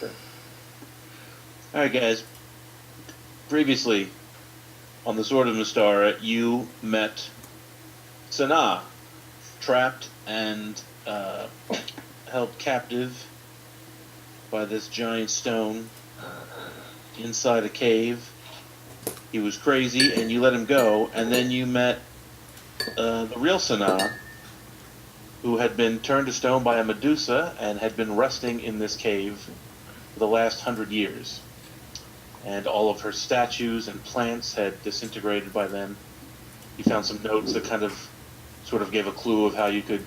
All right, guys. Previously, on the Sword of Mystara, you met Sanaa, trapped and held captive by this giant stone inside a cave. He was crazy, and you let him go. And then you met the real Sanaa, who had been turned to stone by a Medusa and had been resting in this cave for the last 100 years. And all of her statues and plants had disintegrated by then. You found some notes that kind of sort of gave a clue of how you could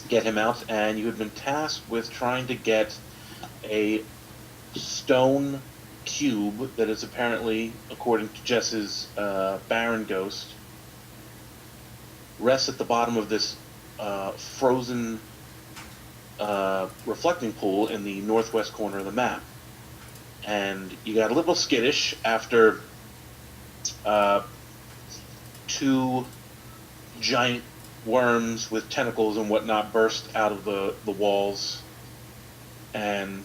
get him out, and you had been tasked with trying to get a stone cube that is apparently, according to Jess's Baron ghost, rests at the bottom of this frozen reflecting pool in the northwest corner of the map. And you got a little skittish after two giant worms with tentacles and whatnot burst out of the walls and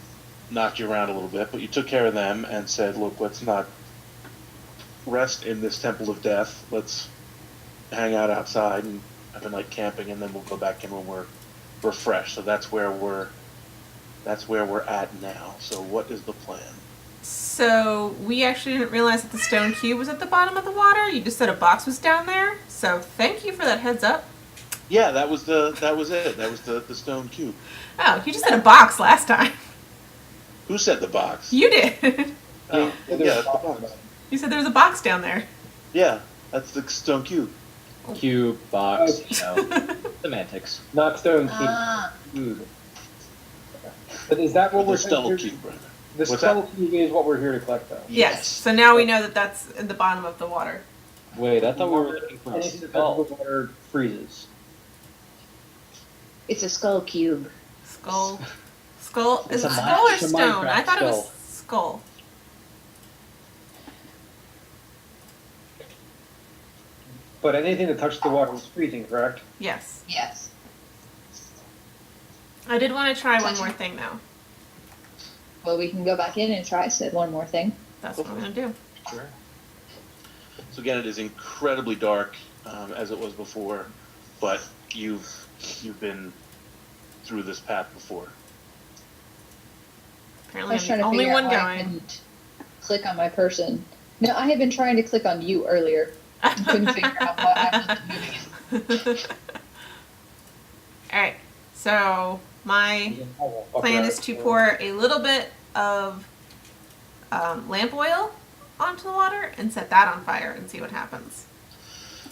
knocked you around a little bit, but you took care of them and said, look, let's not rest in this temple of death. Let's hang out outside and have a night camping, and then we'll go back in when we're refreshed. So that's where we're at now. So what is the plan? So we actually didn't realize that the stone cube was at the bottom of the water. You just said a box was down there. So thank you for that heads up. Yeah, that was it. That was the stone cube. Oh, you just said a box last time. Who said the box? You did. Oh, yeah, that's the box. You said there was a box down there. Yeah, that's the stone cube. Cube, box, semantics. Not stone cube. But is that what The we're stone cube, right? The What's stone that? cube is what we're here to collect, though. Yes. So now we know that that's in the bottom of the water. Wait, I thought we were looking for a Anything that skull. touches the water freezes. It's a skull cube. Skull. Is It's it a skull or it's a stone? I Minecraft thought it was skull. But anything that touches the water is freezing, correct? Yes. Yes. I did want to try one more thing though. Well, we can go back in and try said one more thing. That's what I'm gonna do. Sure. So again, it is incredibly dark, as it was before, but you've been through this path before. I Apparently was I'm trying the to only figure one out why I going. couldn't click on my person. No, I had been trying to click on you earlier. I couldn't figure out why I wasn't moving it. Alright. So my plan is to pour a little bit of lamp oil onto the water and set that on fire and see what happens.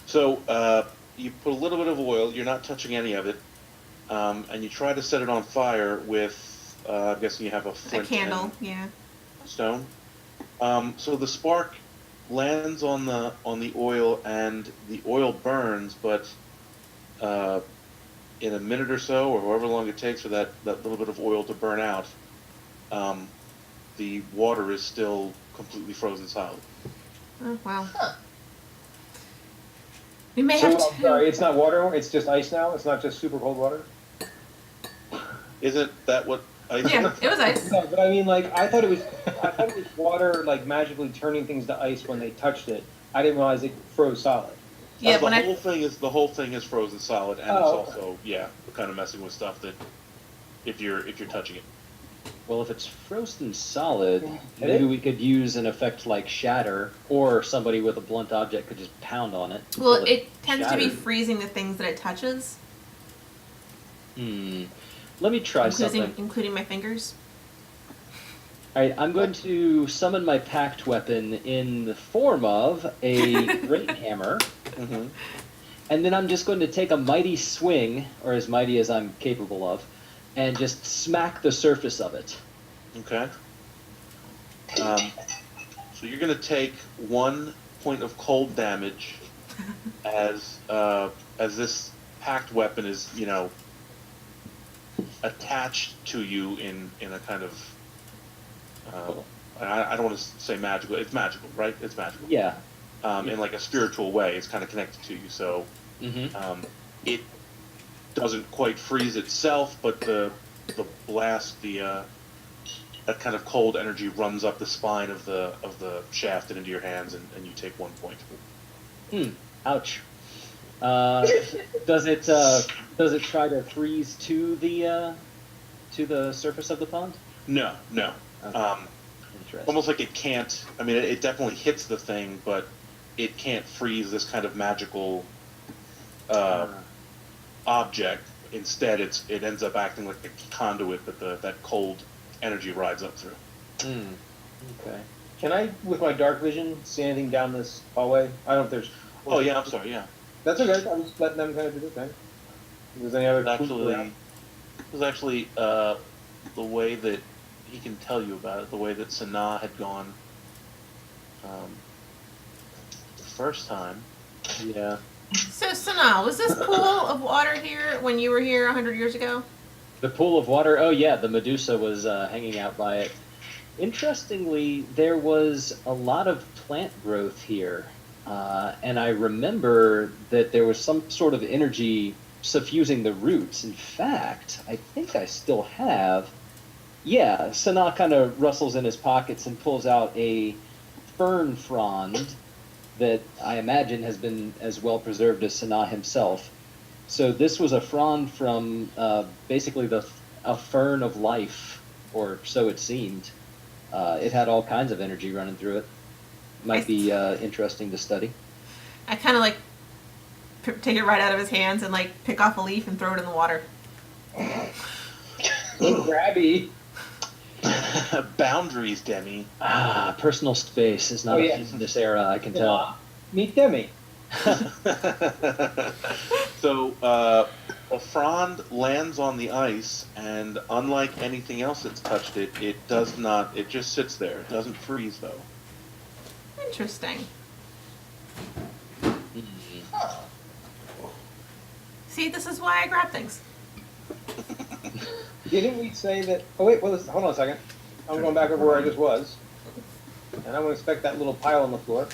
So you put a little bit of oil. You're not touching any of it, and you try to set it on fire with. I'm guessing you have a flint candle, and yeah. stone. So the spark lands on the oil, and the oil burns, but in a minute or so, or however long it takes for that little bit of oil to burn out, the water is still completely frozen solid. Oh, wow. Huh. We may So, have I'm to. sorry, it's not water, it's just ice now? It's not just super cold water? Isn't that what ice Yeah, is? it was ice. No, but I mean, like, I thought it was water, like, magically turning things to ice when they touched it. I didn't realize it froze solid. Yeah, the when I whole thing is frozen solid, and it's Oh, okay. also kind of messing with stuff that if you're touching it. Well, if it's frozen solid, Hit maybe it? we could use an effect like shatter, or somebody with a blunt object could just pound on it. well, until it tends to be shattered. freezing the things that it touches, Let me try something. including my fingers. Alright, I'm going to summon my packed weapon in the form of a great hammer, Mm-hmm. and then I'm just going to take a mighty swing, or as mighty as I'm capable of, and just smack the surface of it. Okay. So you're going to take 1 point of cold damage as this packed weapon is, attached to you in a kind of I don't want to say magical. It's magical, right? It's magical. Yeah. In like a spiritual way, it's kind of connected to you. So it doesn't quite freeze itself, but the blast, the that kind of cold energy runs up the spine of the shaft and into your hands, and you take 1 point. Ouch. Does it try to freeze to the surface of the pond? No. Okay. Interesting. Almost like it can't. I mean, it definitely hits the thing, but it can't freeze this kind of magical object. Instead, it ends up acting like a conduit that cold energy rides up through. Okay. Can I, with my dark vision, see anything down this hallway? I don't know if there's. Oh yeah, I'm sorry. Yeah, That's okay. I'm just letting them kind of do their thing. If there's any other clues around? it was actually the way that he can tell you about it. The way that Sanaa had gone the first time. Yeah. So, Sanaa, was this pool of water here when you were here 100 years ago? The pool of water. Oh yeah, the Medusa was hanging out by it. Interestingly, there was a lot of plant growth here, and I remember that there was some sort of energy suffusing the roots. In fact, I think I still have. Yeah, Sanaa kind of rustles in his pockets and pulls out a fern frond that I imagine has been as well preserved as Sanaa himself. So this was a frond from basically a fern of life, or so it seemed. It had all kinds of energy running through it. Might be interesting to study. I kind of like take it right out of his hands and like pick off a leaf and throw it in the water. Grabby. Boundaries, Demi. Personal space is not in this era, I can tell. Meet Demi. So a frond lands on the ice, and unlike anything else that's touched it, it does not. It just sits there. It doesn't freeze, though. Interesting. See, this is why I grab things. Didn't we say that? Oh wait, hold on a second. I'm going back over where I just was, and I'm going to inspect that little pile on the floor.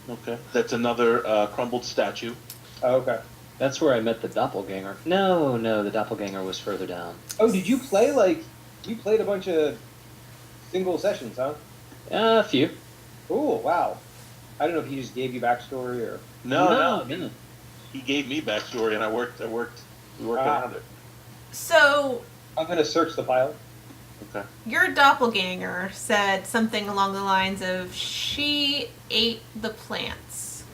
Okay. That's another crumbled statue. Oh, okay. That's where I met the doppelganger. No, the doppelganger was further down. Oh, did you play you played a bunch of single sessions, huh? A few. Oh, wow. I don't know if he just gave you backstory or. No. He gave me backstory, and we worked around it. So, I'm going to search the pile. Okay. your doppelganger said something along the lines of, she ate the plants.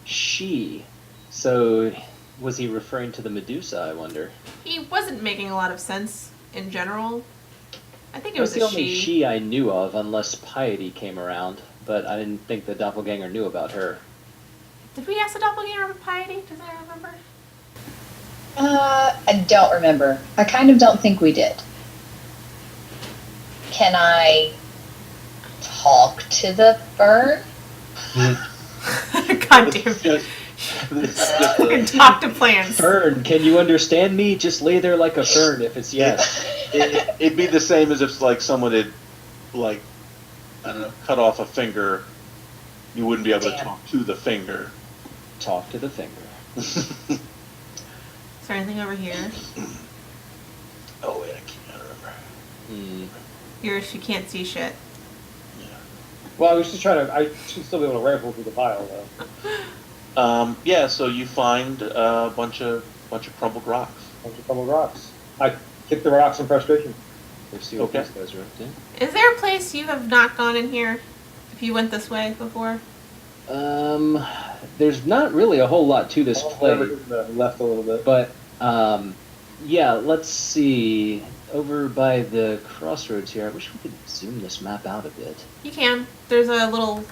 She. So, was he referring to the Medusa, I wonder? He wasn't making a lot of sense in general. I think it It was was the a only she. she I knew of, unless Piety came around, but I didn't think the doppelganger knew about her. Did we ask the doppelganger about piety? Does I remember? I don't remember. I kind of don't think we did. Can I talk to the fern? God damn it. Just, Fucking talk to plants. Fern, can you understand me? Just lay there like a fern if it's yes. it'd be the same as if like someone had, like, I don't know, cut off a finger. You wouldn't be able to talk to the finger. Talk to the finger. Is there anything over here? Oh wait, I can't remember. You can't see shit. Yeah. Well, I was just trying to. I should still be able to rifle through the pile, though. Yeah. So you find a bunch of crumbled rocks. A bunch of crumbled rocks. I kick the rocks in frustration. Let's see what Okay. these guys are up to. Is there a place you have not gone in here? If you went this way before? There's not really a whole lot to this place, Left a little bit. but yeah, let's see. Over by the crossroads here, I wish we could zoom this map out a bit. You can. There's a little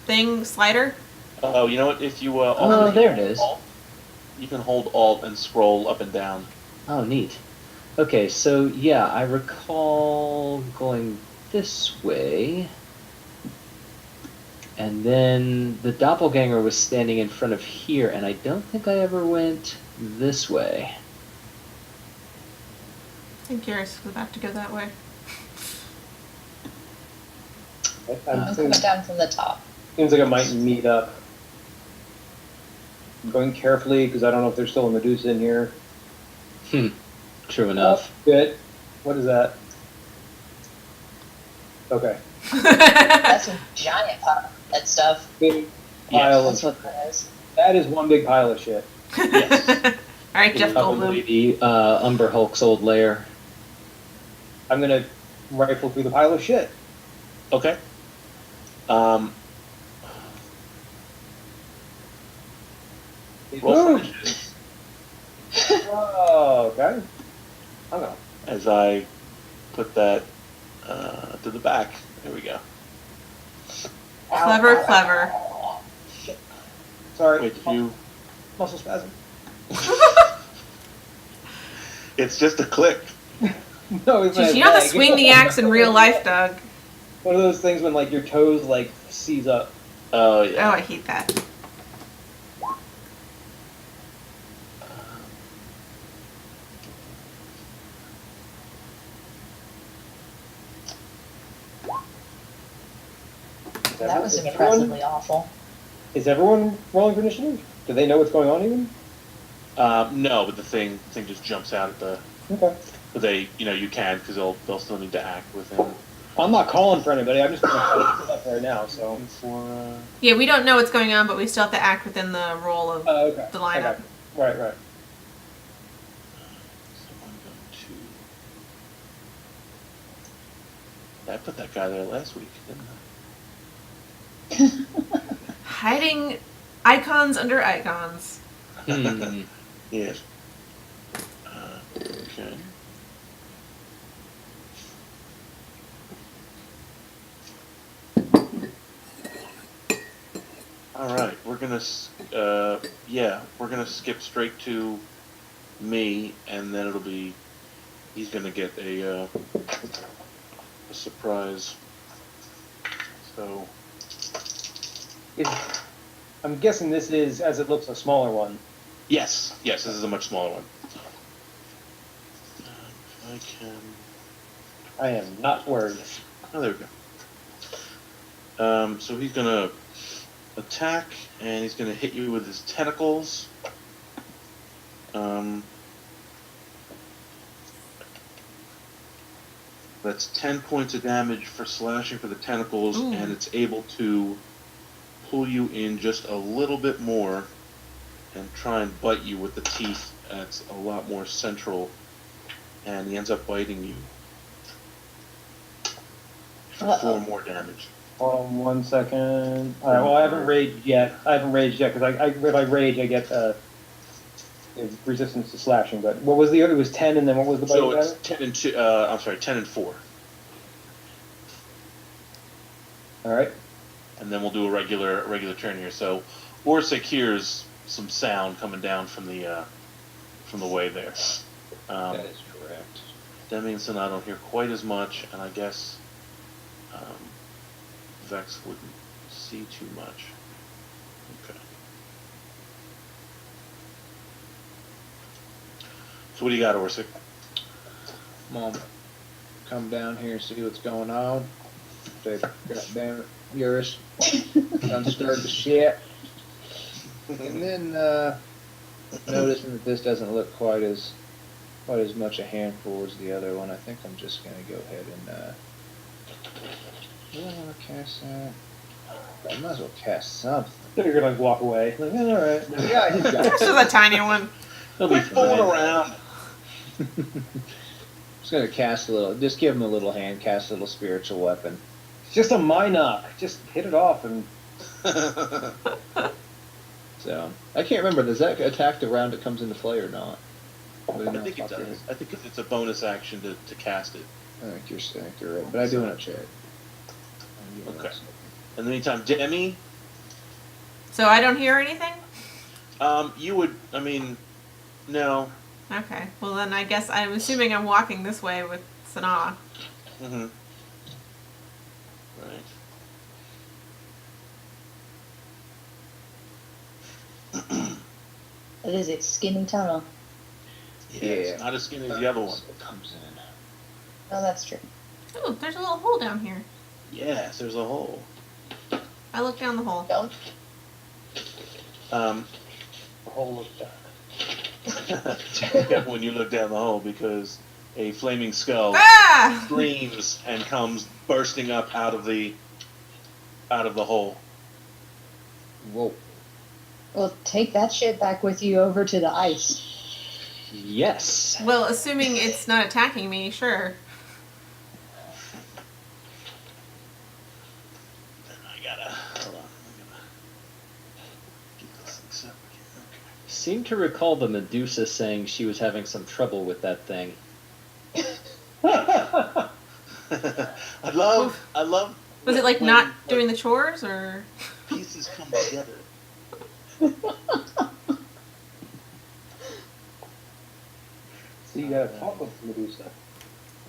thing, slider. Oh, you know what? If you Oh, there it is. Alt, you can hold Alt and scroll up and down. Oh, neat. Okay, so yeah, I recall going this way. And then the doppelganger was standing in front of here, and I don't think I ever went this way. I'm curious if have to go that way. I'm coming down from the top. Seems like it might meet up. I'm going carefully because I don't know if there's still a Medusa in here. True enough. Oh, good. What is that? Okay. That's a giant pile. That stuff. Big pile That's of. what that is. That is one big pile of shit. Yes. All right, Jeff Probably Goldblum. the Umber Hulk's old lair. I'm gonna rifle through the pile of shit. Okay. Roll for Move. initiative Oh, okay. I'm gonna. as I put that to the back. There we go. Clever, clever. Shit. Sorry. Wait, you. Muscle spasm. It's just a click. No, it's Jeez, my you know how to leg. swing the axe in real life, Doug. One of those things when like your toes like seize up. Oh Oh, yeah. I hate that. That was Is impressively awful. Is everyone rolling for initiative? Do they know what's going on even? No, but the thing just jumps out at the. Okay. But they, you can because they'll still need to act within. I'm not calling for anybody. I'm just gonna put it up right now. So. For. Yeah, we don't know what's going on, but we still have to act within the role of Okay. the I lineup. got you. Right. So I'm going to. I put that guy there last week, didn't Hiding icons under icons. Hmm. I? Yes. Okay. All right, we're gonna skip straight to me, and then it'll be he's gonna get a surprise. So I'm guessing this is, as it looks, a smaller one. yes, this is a much smaller one. If I can. I am not worried. Oh, there we go. So he's gonna attack, and he's gonna hit you with his tentacles. That's 10 points of damage for slashing for the tentacles, Ooh. and it's able to pull you in just a little bit more and try and bite you with the teeth. That's a lot more central, and he ends up biting you for 4 more damage. Hold on 1 second. All right. Well, I haven't raged yet. Because if I rage, I get resistance to slashing. But what was the other? It was 10, and then what was the bite So damage? it's 10 and 2. I'm sorry, 10 and 4, All right. and then we'll do a regular turn here. So Orsic hears some sound coming down from the way there. That is correct. Demi and Sana don't hear quite as much, and I guess Vex wouldn't see too much. Okay. So what do you got, Orsic? Mom, come down here and see what's going on. Say, goddamn it, Eurus, done stirred the shit. And then noticing that this doesn't look quite as much a handful as the other one, I think I'm just gonna go ahead and do I want to cast that? I might as well cast something. You're gonna like walk away. Like, all right. Yeah, he's got This is a tiny one. He'll be Quit fooling fine. around. Just gonna cast a little. Just give him a little hand. Cast a little spiritual weapon. It's just a Minoc. Just hit it off and. So I can't remember. Does that attack the round it comes into play or not? I think it does. I think it's a bonus action to cast it. I think you're right, but I do want to check. Okay. In the meantime, Demi, So I don't hear anything? you would. I mean, no. Okay. Well, then I guess I'm assuming I'm walking this way with Sanaa. Mm-hmm. Right. It is a skinny tunnel. Yeah, it's not as skinny as the other one. It comes in. Oh, that's true. Oh, there's a little hole down here. Yes, there's a hole. I look down the hole. Don't. The hole looked dark. Be careful when you look down the hole because a flaming skull Ah! screams and comes bursting up out of the hole. Whoa. Well, take that shit back with you over to the ice. Yes. Well, assuming it's not attacking me, sure. Then I gotta hold on. I'm gonna get this thing separate here. Seem to recall the Medusa saying she was having some trouble with that thing. Okay. I love. Was it like when, not doing the chores or? pieces come together. So you gotta talk with Medusa.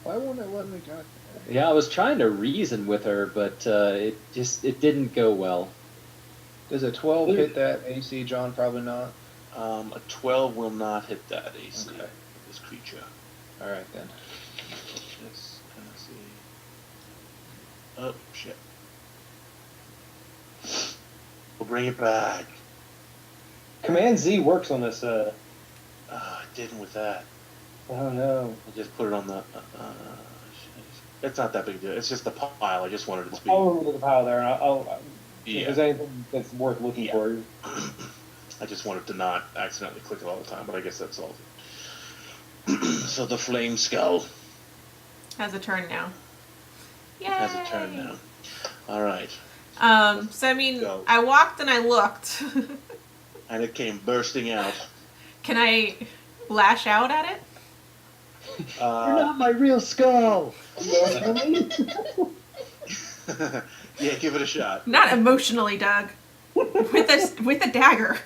Why won't it let me talk? Yeah, I was trying to reason with her, but it didn't go well. Does a 12 hit that AC, John? Probably not. A 12 will not hit that AC. Okay. This creature. All right then. Let's kind of see. Oh shit! We'll bring it back. Command Z works on this. I didn't with that. Oh no. I just put it on the. It's not that big a deal. It's just the pile. I just wanted it to be. I'll remove the pile there, and I'll if Yeah. there's anything that's worth looking Yeah. for. I just wanted to not accidentally click it all the time, but I guess that solves it. So the flame skull Has a turn now. Yay! has a turn now. All right, So I mean, Go. I walked and I looked. and it came bursting out. Can I lash out at it? You're not my real skull. Yeah, give it a shot. Not emotionally, Doug. With a dagger.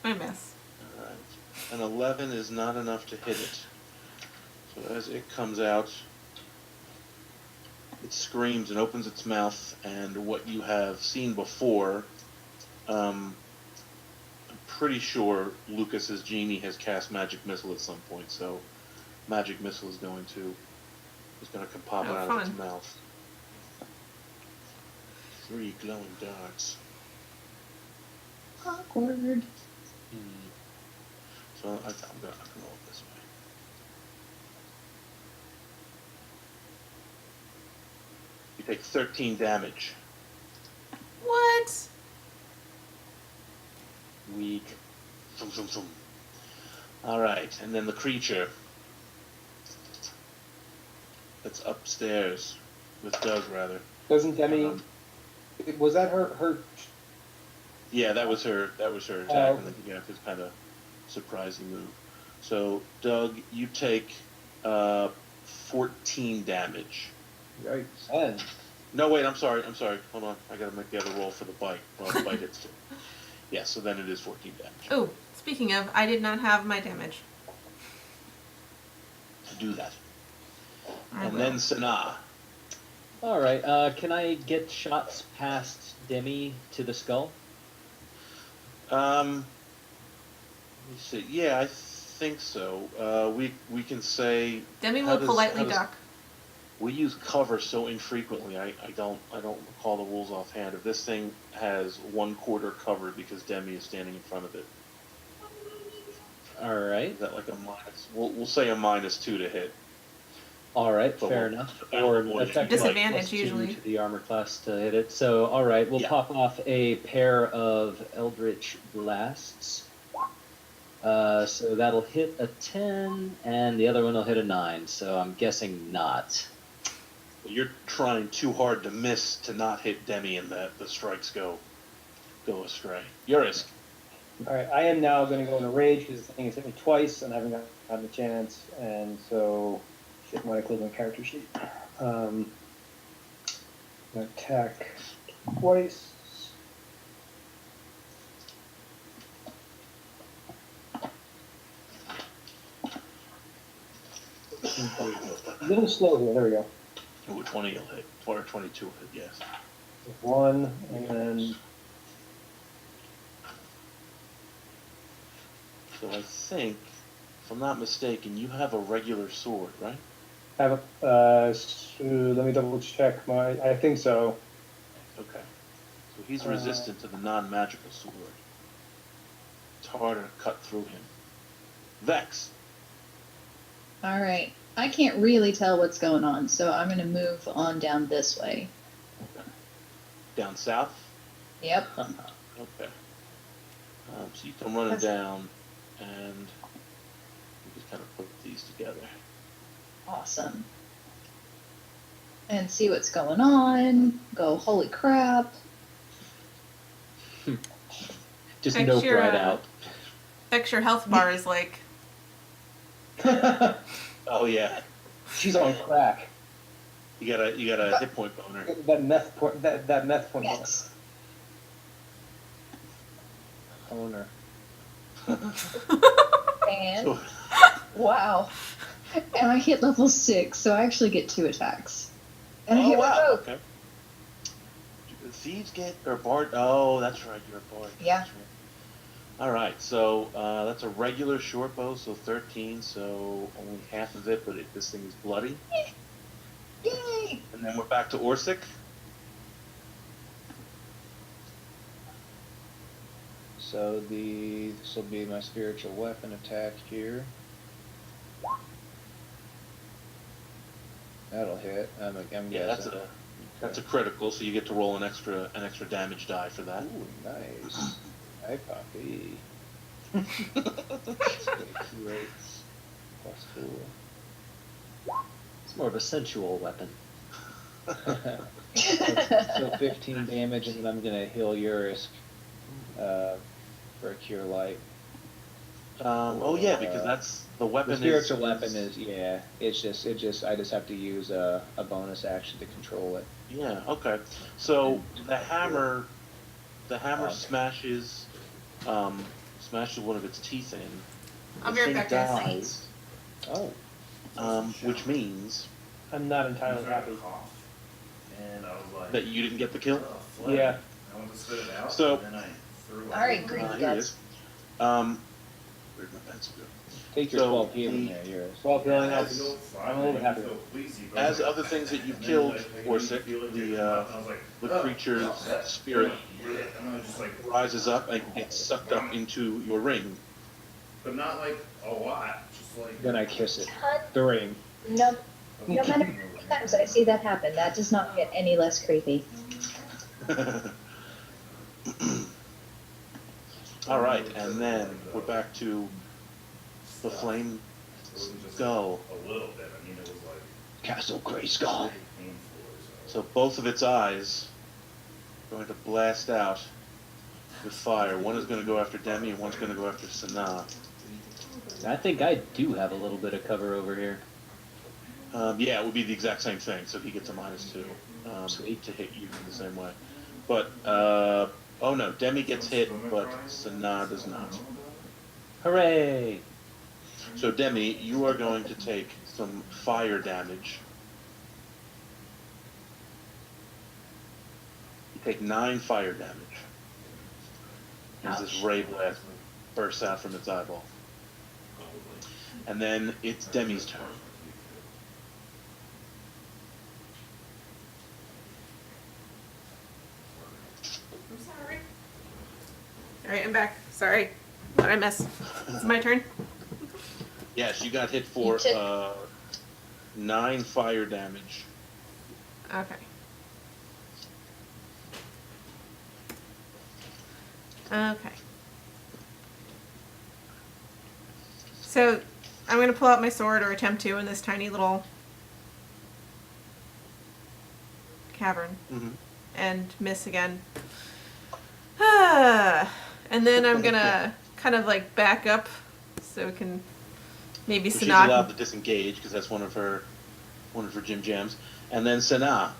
I miss. All right. An 11 is not enough to hit it. So as it comes out, it screams and opens its mouth, and what you have seen before, I'm pretty sure Lucas's genie has cast magic missile at some point, so magic missile is going to come popping Oh, out of its fun. mouth. 3 glowing darts. Awkward. So I'm gonna roll it this way. You take 13 damage. What? Weak. Thum, thum, thum. All right, and then the creature that's upstairs with Doug, rather. Doesn't Demi? Um, Was that her? Yeah, that was her. That was her attack, and then you have his kind of surprising move. So, Doug, you take 14 damage. Yikes. And No, wait. I'm sorry. Hold on. I gotta make the other roll for the bite. Well, the bite hits too. Yeah, so then it is 14 damage. Oh, speaking of, I did not have my damage. Do that. I And will. then Sanaa. All right. Can I get shots past Demi to the skull? Let me see. Yeah, I think so. We can say Demi how will does- politely how does- duck. we use cover so infrequently. I don't recall the rules offhand. If this thing has 1/4 covered because Demi is standing in front of it, All right. is that like a minus? We'll say a -2 to hit. All right. So Fair we'll- enough. we'll Or avoid effectively Disadvantage, +2 usually. to the armor class to hit it. So all right, we'll Yeah. pop off a pair of Eldritch blasts. So that'll hit a 10, and the other one will hit a 9. So I'm guessing not. You're trying too hard to miss to not hit Demi, and the strikes go astray. Yurisk. all right, I am now going to go in a rage because the thing has hit me twice and I haven't gotten a chance, and so shit. When I click on character sheet, I'm gonna attack twice. A little slow here. There we go. Ooh, 20 will hit. Or 22 will hit. Yes. One, and then So I think, if I'm not mistaken, you have a regular sword, right? have a. So let me double check my. I think so. Okay. So he's resistant to the non-magical sword. It's harder to cut through him. Vex. All right. I can't really tell what's going on, so I'm going to move on down this way. Down south? Yep. Okay. So you come running down, and you just kind of put these together. Awesome. And see what's going on. Go, holy crap. Just Check nope your, right out. Extra health bar is like, Oh yeah, She's on crack. you got a hit point boner. That meth point. That meth point. Yes. Owner. And, So, wow. And I hit level 6, so I actually get 2 attacks. And I oh hit wow, both. okay. Thieves get or bard. Oh, that's right, you're a bard. Yeah. That's right. All right, so that's a regular short bow, so 13. So only half of it, but this thing is bloody. Yay! And then we're back to Orsic. So this will be my spiritual weapon attack here. That'll hit. I'm Yeah, guessing. that's a critical, so you get to roll an extra damage die for that. Ooh, nice. Hi, Poppy. Rates +4. It's more of a sensual weapon. So 15 damage, and then I'm gonna heal Urisk for a cure light. Oh yeah, because that's the weapon. The spiritual weapon is It's just I just have to use a bonus action to control it. Yeah. Okay. So the hammer Okay. smashes one of its teeth in. I'll The be right thing back, guys. dies, Oh, which means I'm not entirely happy. And I was like, that you didn't get the kill. Yeah. I went to spit it out, So- and then I threw it. All right, green Here it guts. is. Where'd my pencil go? take your So 12 healing the- there, Urisk. 12 healing. I I'm feel fine, a little I happy. feel queasy, but As I was other like- things that you've and killed, then, like, or you sick, feel it the get come up, and I was like, the creature's that's spirit pretty good. And I was just like, rises up and gets sucked up into your ring. but not like a lot, just like. Then I kiss it. The ring. No, no matter how many times I see that happen, that does not get any less creepy. All right, and then we're back to the flame It was just skull. a little bit. I mean, it was like Castle Grayskull. painful. So both of its eyes are going to blast out with fire. One is going to go after Demi, and one's going to go after Sanaa. I think I do have a little bit of cover over here. Yeah, it would be the exact same thing. So he gets a -2 to hit you the same way. But oh no, Demi gets hit, but Sanaa does not. Hooray! So Demi, you are going to take some fire damage. You take 9 fire damage as this ray blast bursts out from its eyeball. And then it's Demi's turn. I'm sorry. All right, I'm back. Sorry. What did I miss? It's my turn. Yes, you got hit for You took- 9 fire damage. Okay. Okay. So I'm going to pull out my sword, or attempt to, in this tiny little cavern Mm-hmm. and miss again. And then I'm going to kind of like back up so we can maybe So she's allowed Sanaa. to disengage because that's one of her gym jams. And then Sanaa.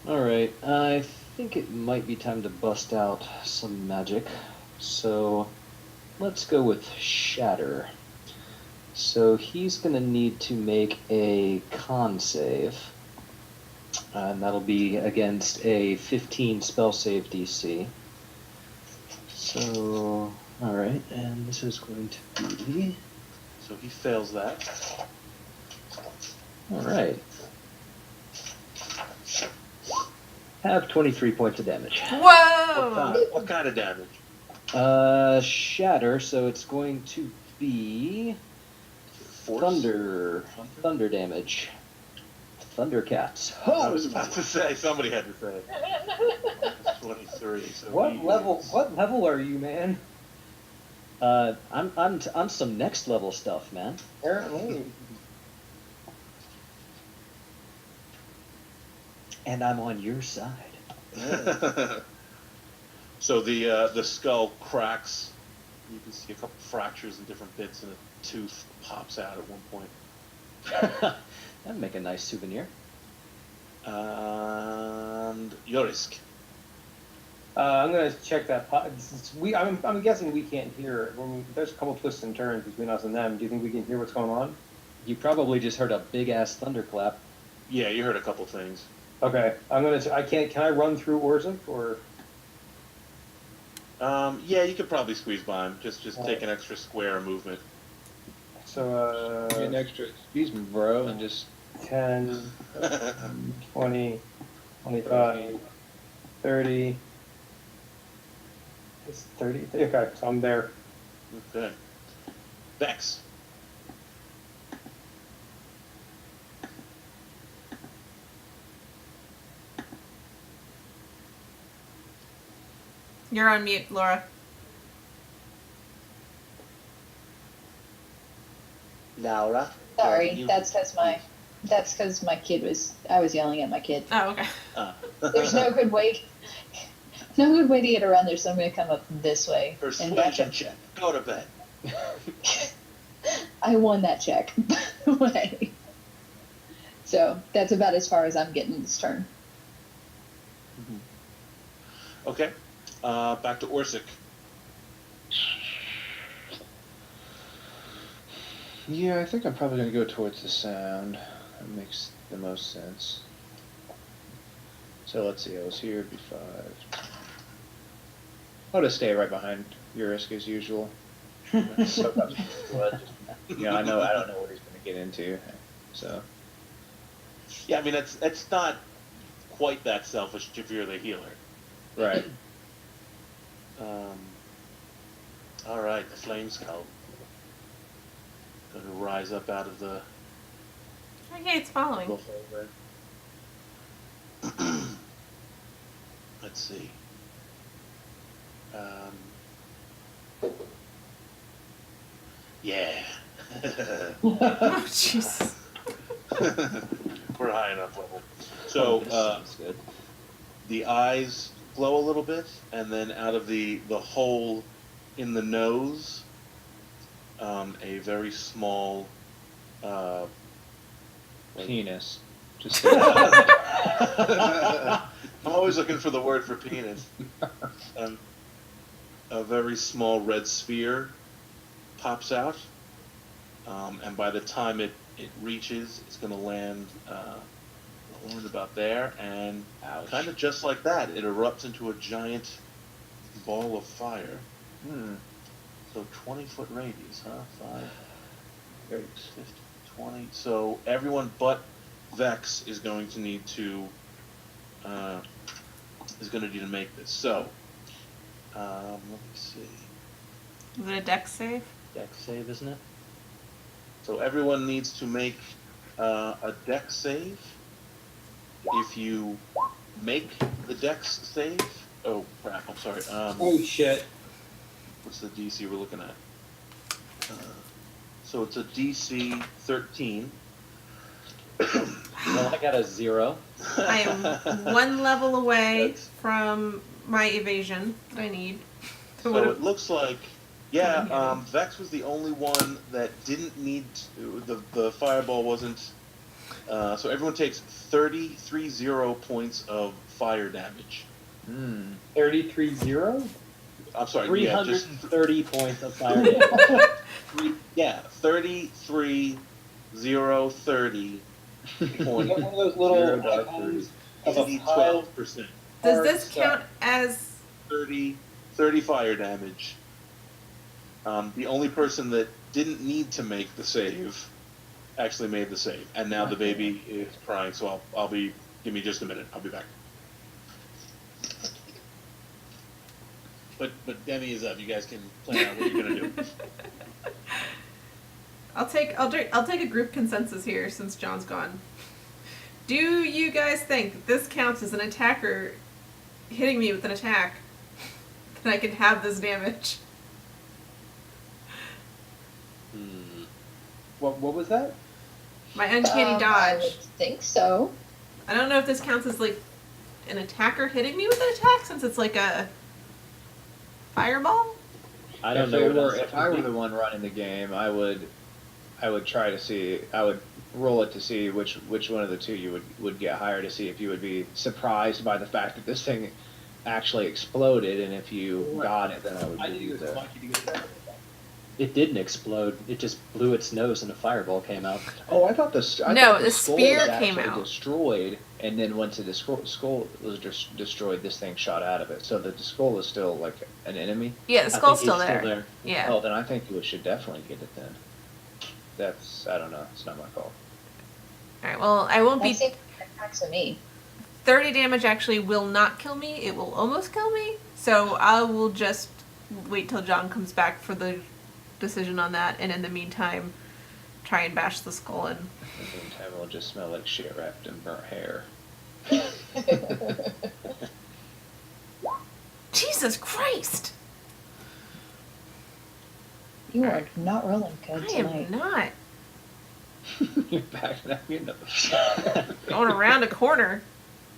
Alright, I think it might be time to bust out some magic. So let's go with Shatter. So he's going to need to make a con save. And that'll be against a 15 spell save DC. So, alright, and this is going to be... So he fails that. Alright. Have 23 points of damage. What Whoa! kind of damage? Shatter, so it's going to be Force? thunder damage. Thundercats. I was about to say, somebody had to say it. 23. So What he level? is- What level are you, man? I'm some next level stuff, man. Apparently. And I'm on your side. So the skull cracks. You can see a couple fractures and different bits, and a tooth pops out at one point. That'd make a nice souvenir. And Yorisk. I'm gonna check that. I'm guessing we can't hear it. There's a couple twists and turns between us and them. Do you think we can hear what's going on? You probably just heard a big ass thunderclap. Yeah, you heard a couple things. Okay, I can't. Can I run through Orzik or? Yeah, you could probably squeeze by him. Just All take right. an extra square movement. So Get an extra excuse me, bro, and just 10, 20, 25, 30. It's 30. Okay, so I'm there. Okay. Vex. You're on mute, Laura. Laura. Sorry, that's because my kid I was yelling at my kid. Oh, okay. There's no good way to get around there, so I'm gonna come up this way and back Persuasion up. check. Go to bed. I won that check, by the way. So that's about as far as I'm getting this turn. Okay. Back to Orsic. yeah, I think I'm probably gonna go towards the sound. That makes the most sense. So let's see. I was here at B5. I'll just stay right behind Urisk as usual. Soak up some blood. I don't know what he's gonna get into. So Yeah, I mean it's not quite that selfish if you're the healer. right. All right, the flame skull. Going to rise up out of the. Okay, it's following. Go forward. Let's see. Yeah. Oh, jeez. We're high enough level. So Sounds good. the eyes glow a little bit, and then out of the hole in the nose, a very small. Penis. Just I'm always looking for the word for penis. A very small red sphere pops out, and by the time it reaches, it's going to land about there, and kind of just like that, it erupts into a giant ball of fire. So 20-foot radius, huh? 5, 50, 20. So everyone but Vex is going to need to make this. So let me see. Is it a dex save? Dex save, isn't it? So everyone needs to make a dex save. If you make the dex save, oh crap! I'm sorry. Oh shit. What's the DC we're looking at? So it's a DC 13. Well, I got a 0. I am one level away That's- from my evasion that I need. So What it looks like, Vex was the only one that didn't need the fireball wasn't. So everyone takes 33 points of fire damage. 33-0? I'm sorry, 330 points of fire damage. 33 30 points. One of those little 0 to icons 30. of a pile 12%. does hard this stuff. count as 30 fire damage. The only person that didn't need to make the save actually made the save, and now the baby is crying. So I'll be. Give me just a minute. I'll be back. but Demi is up. You guys can plan out what you're gonna do. I'll take a group consensus here since John's gone. Do you guys think that this counts as an attacker hitting me with an attack? That I can have this damage? What was that? My uncanny I dodge. would think so. I don't know if this counts as like an attacker hitting me with an attack since it's like a fireball. I don't know. what else If I were the one running the game, I would try to see. I would roll it to see which one of the two you would get higher, to see if you would be surprised by the fact that this thing actually exploded, and if you got it, then I would do the. It didn't explode. It just blew its nose and a fireball came out. Oh, I thought the The skull spear was came actually out. destroyed, and then once the skull was destroyed, this thing shot out of it. So the skull is still like an enemy. Yeah, the I skull's think still it's there. Yeah. Oh, then I think you should definitely get it then. I don't know. It's not my call. Alright, well, I won't That's be. it. Attacks on me. 30 damage actually will not kill me. It will almost kill me. So I will just wait till John comes back for the decision on that. And in the meantime, try and bash the skull in. In the meantime, it'll just smell like shit wrapped in burnt hair. Jesus Christ! You are not rolling good I tonight. am not You're backing up your nose. going around a corner.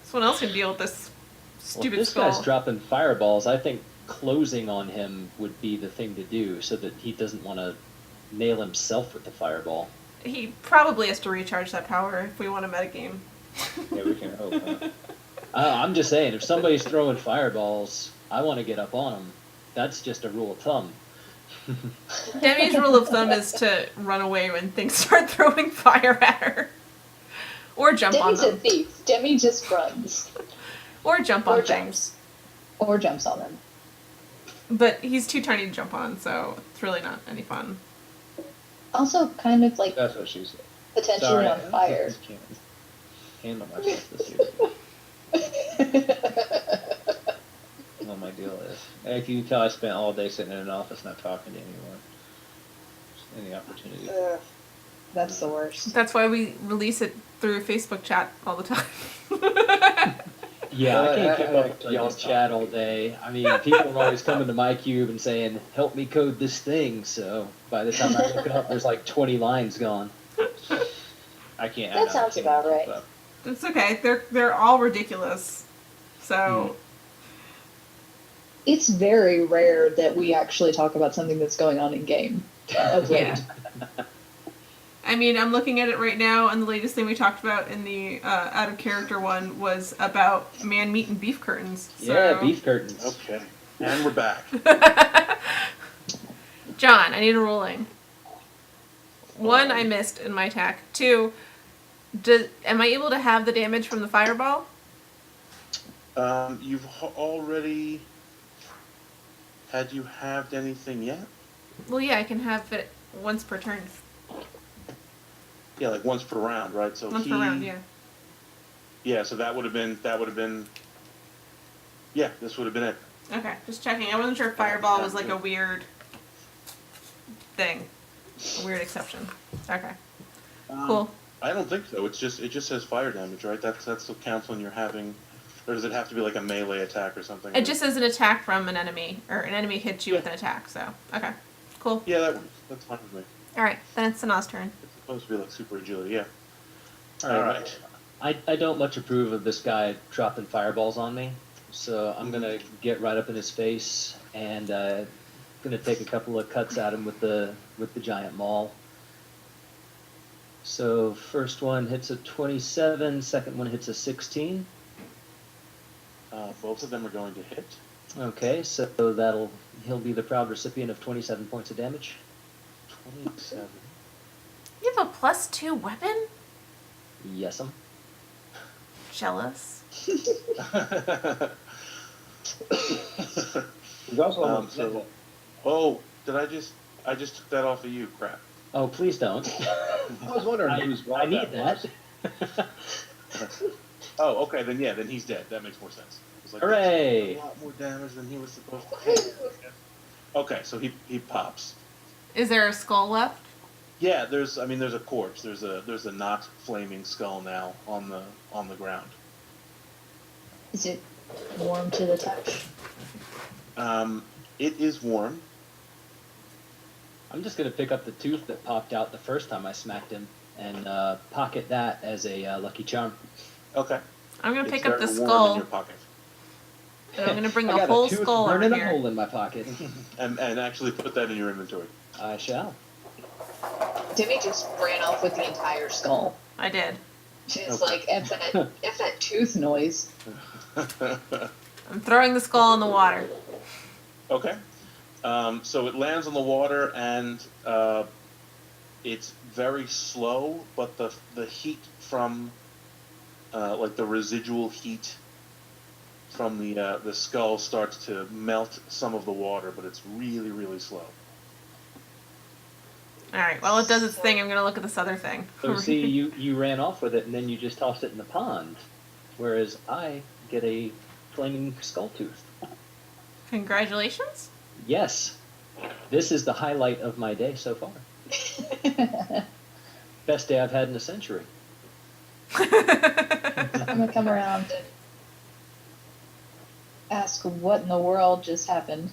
Someone else can deal with this Well, stupid if this skull. guy's dropping fireballs, I think closing on him would be the thing to do so that he doesn't want to nail himself with the fireball. He probably has to recharge that power if we want to metagame. Yeah, we can hope. Huh? I'm just saying, if somebody's throwing fireballs, I want to get up on them. That's just a rule of thumb. Demi's rule of thumb is to run away when things start throwing fire at her. Or jump on Demi's a them. thief. Demi just runs. Or jump Or on things. jumps. Or jumps on them. But he's too tiny to jump on, so it's really not any fun. Also, kind of like That's what she said. potentially Sorry, on fire. I just can't handle myself this year. What my deal is. If you can tell, I spent all day sitting in an office not talking to anyone. Just any opportunity. That's the worst. That's why we release it through Facebook chat all the time. Yeah, I can't keep I up with y'all's chat all day. I mean, people are always coming to my cube and saying, help me code this thing, so by the time I look it up, there's like 20 lines gone. I can't. That sounds about right. It's okay. They're all ridiculous. So It's very rare that we actually talk about something that's going on in game. Of late. yeah. I mean, I'm looking at it right now, and the latest thing we talked about in the out of character one was about man meat and beef curtains. So. Yeah, beef curtains. Okay, and we're back. John, I need a rolling. 1, I missed in my attack. 2, am I able to have the damage from the fireball? You've already had you halved anything yet? Well, yeah, I can have it once per turn. Yeah, like once per round, right? So Once per round, yeah. Yeah, so that would have been. Yeah, this would have been it. Okay, just checking. I wasn't sure if fireball was like a weird thing. A weird exception. Okay. Cool. I don't think so. It just says fire damage, right? That's what counts when you're having, or does it have to be like a melee attack or something? It just says an attack from an enemy, or an enemy hits you with an attack, so. Okay. Cool. Yeah, that works. That's fine with me. Alright, then it's Sanaa's turn. It's supposed to be like super agility, yeah. All All right. right. I don't much approve of this guy dropping fireballs on me, so I'm gonna get right up in his face and gonna take a couple of cuts at him with the giant maul. So first one hits a 27, second one hits a 16. Both of them are going to hit. Okay, so he'll be the proud recipient of 27 points of damage. 27. You have a +2 weapon? Yes'm. Jealous. He's also almost so, oh, I just took that off of you, crap. Oh, please don't. I was wondering whose I need that. Oh, okay, then he's dead. That makes more sense. was like, Hooray! that's a lot more damage than he was supposed to take. Okay, so he pops. Is there a skull left? Yeah, there's a corpse. There's a not flaming skull now on the ground. Is it warm to the touch? It is warm. I'm just gonna pick up the tooth that popped out the first time I smacked him and pocket that as a lucky charm. Okay. I'm gonna It's pick up the very warm in skull, your pocket. and I'm gonna bring I the got whole a tooth skull over burning a here. hole in my pocket. And actually put that in your inventory. I shall. Demi just ran off with the entire skull. I did. She's Okay. like, F that tooth noise. I'm throwing the skull in the water. Okay. So it lands on the water, and it's very slow, but the heat from like the residual heat from the skull starts to melt some of the water, but it's really, really slow. All right. While it does its thing, I'm gonna look at this other thing. So see, you ran off with it and then you just tossed it in the pond, whereas I get a flaming skull tooth. Congratulations. Yes, this is the highlight of my day so far. Best day I've had in a century. I'm gonna come around and ask what in the world just happened.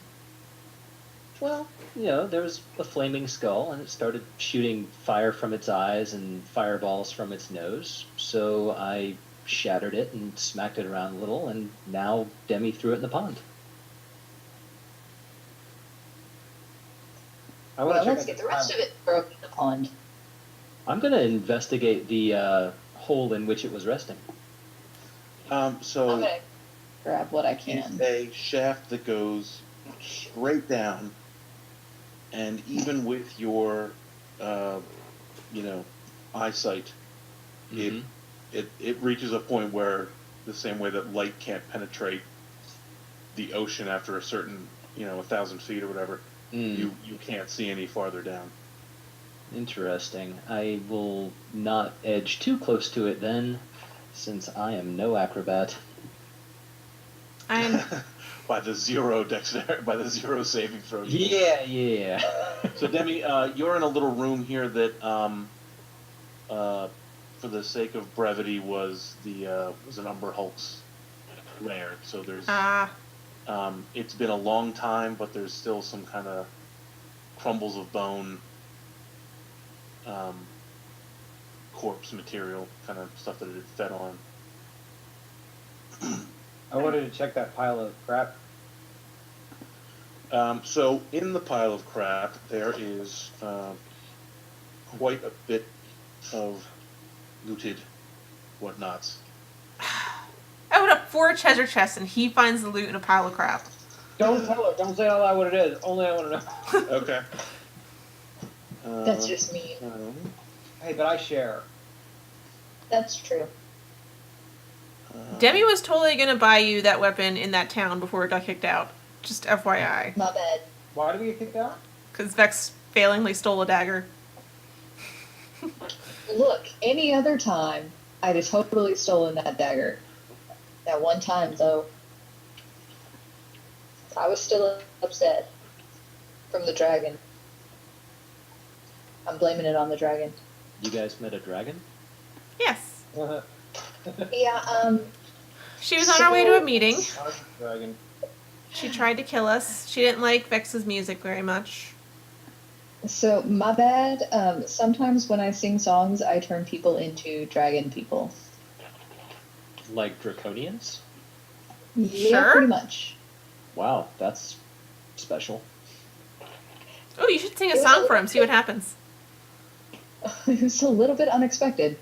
Well, you know, there was a flaming skull and it started shooting fire from its eyes and fireballs from its nose. So I shattered it and smacked it around a little, and now Demi threw it in the pond. I want Well, to let's get the rest of it broken in the pond. I'm going to investigate the hole in which it was resting. I'm So gonna grab what I it's can. a shaft that goes straight down, and even with your, eyesight, Mhm. it reaches a point where the same way that light can't penetrate the ocean after a certain 1,000 feet or whatever, Mm. you can't see any farther down. Interesting. I will not edge too close to it then, since I am no acrobat. I'm by the zero saving throw. Yeah. So Demi, you're in a little room here that, for the sake of brevity, was an Umber Hulk's lair. So there's, it's been a long time, but there's still some kind of crumbles of bone, corpse material, kind of stuff that it had fed on. I wanted to check that pile of crap. So in the pile of crap, there is quite a bit of looted whatnots. I open up 4 treasure chests, and he finds the loot in a pile of crap. Don't tell her. Don't say out loud what it is. Only I want to know. Okay. That's just mean. Hey, but I share. That's true. Demi was totally gonna buy you that weapon in that town before it got kicked out. Just FYI. My bad. Why did we get kicked out? Because Vex failingly stole a dagger. Look, any other time, I'd have totally stolen that dagger. That one time, though, I was still upset from the dragon. I'm blaming it on the dragon. You guys met a dragon? Yes. Yeah, She was on her way to a meeting. Dragon. She tried to kill us. She didn't like Vex's music very much. so my bad. Sometimes when I sing songs, I turn people into dragon people. Like draconians? Yeah, Sure. pretty much. Wow, that's special. Oh, you should sing a song for him, see what happens. It was a little bit unexpected.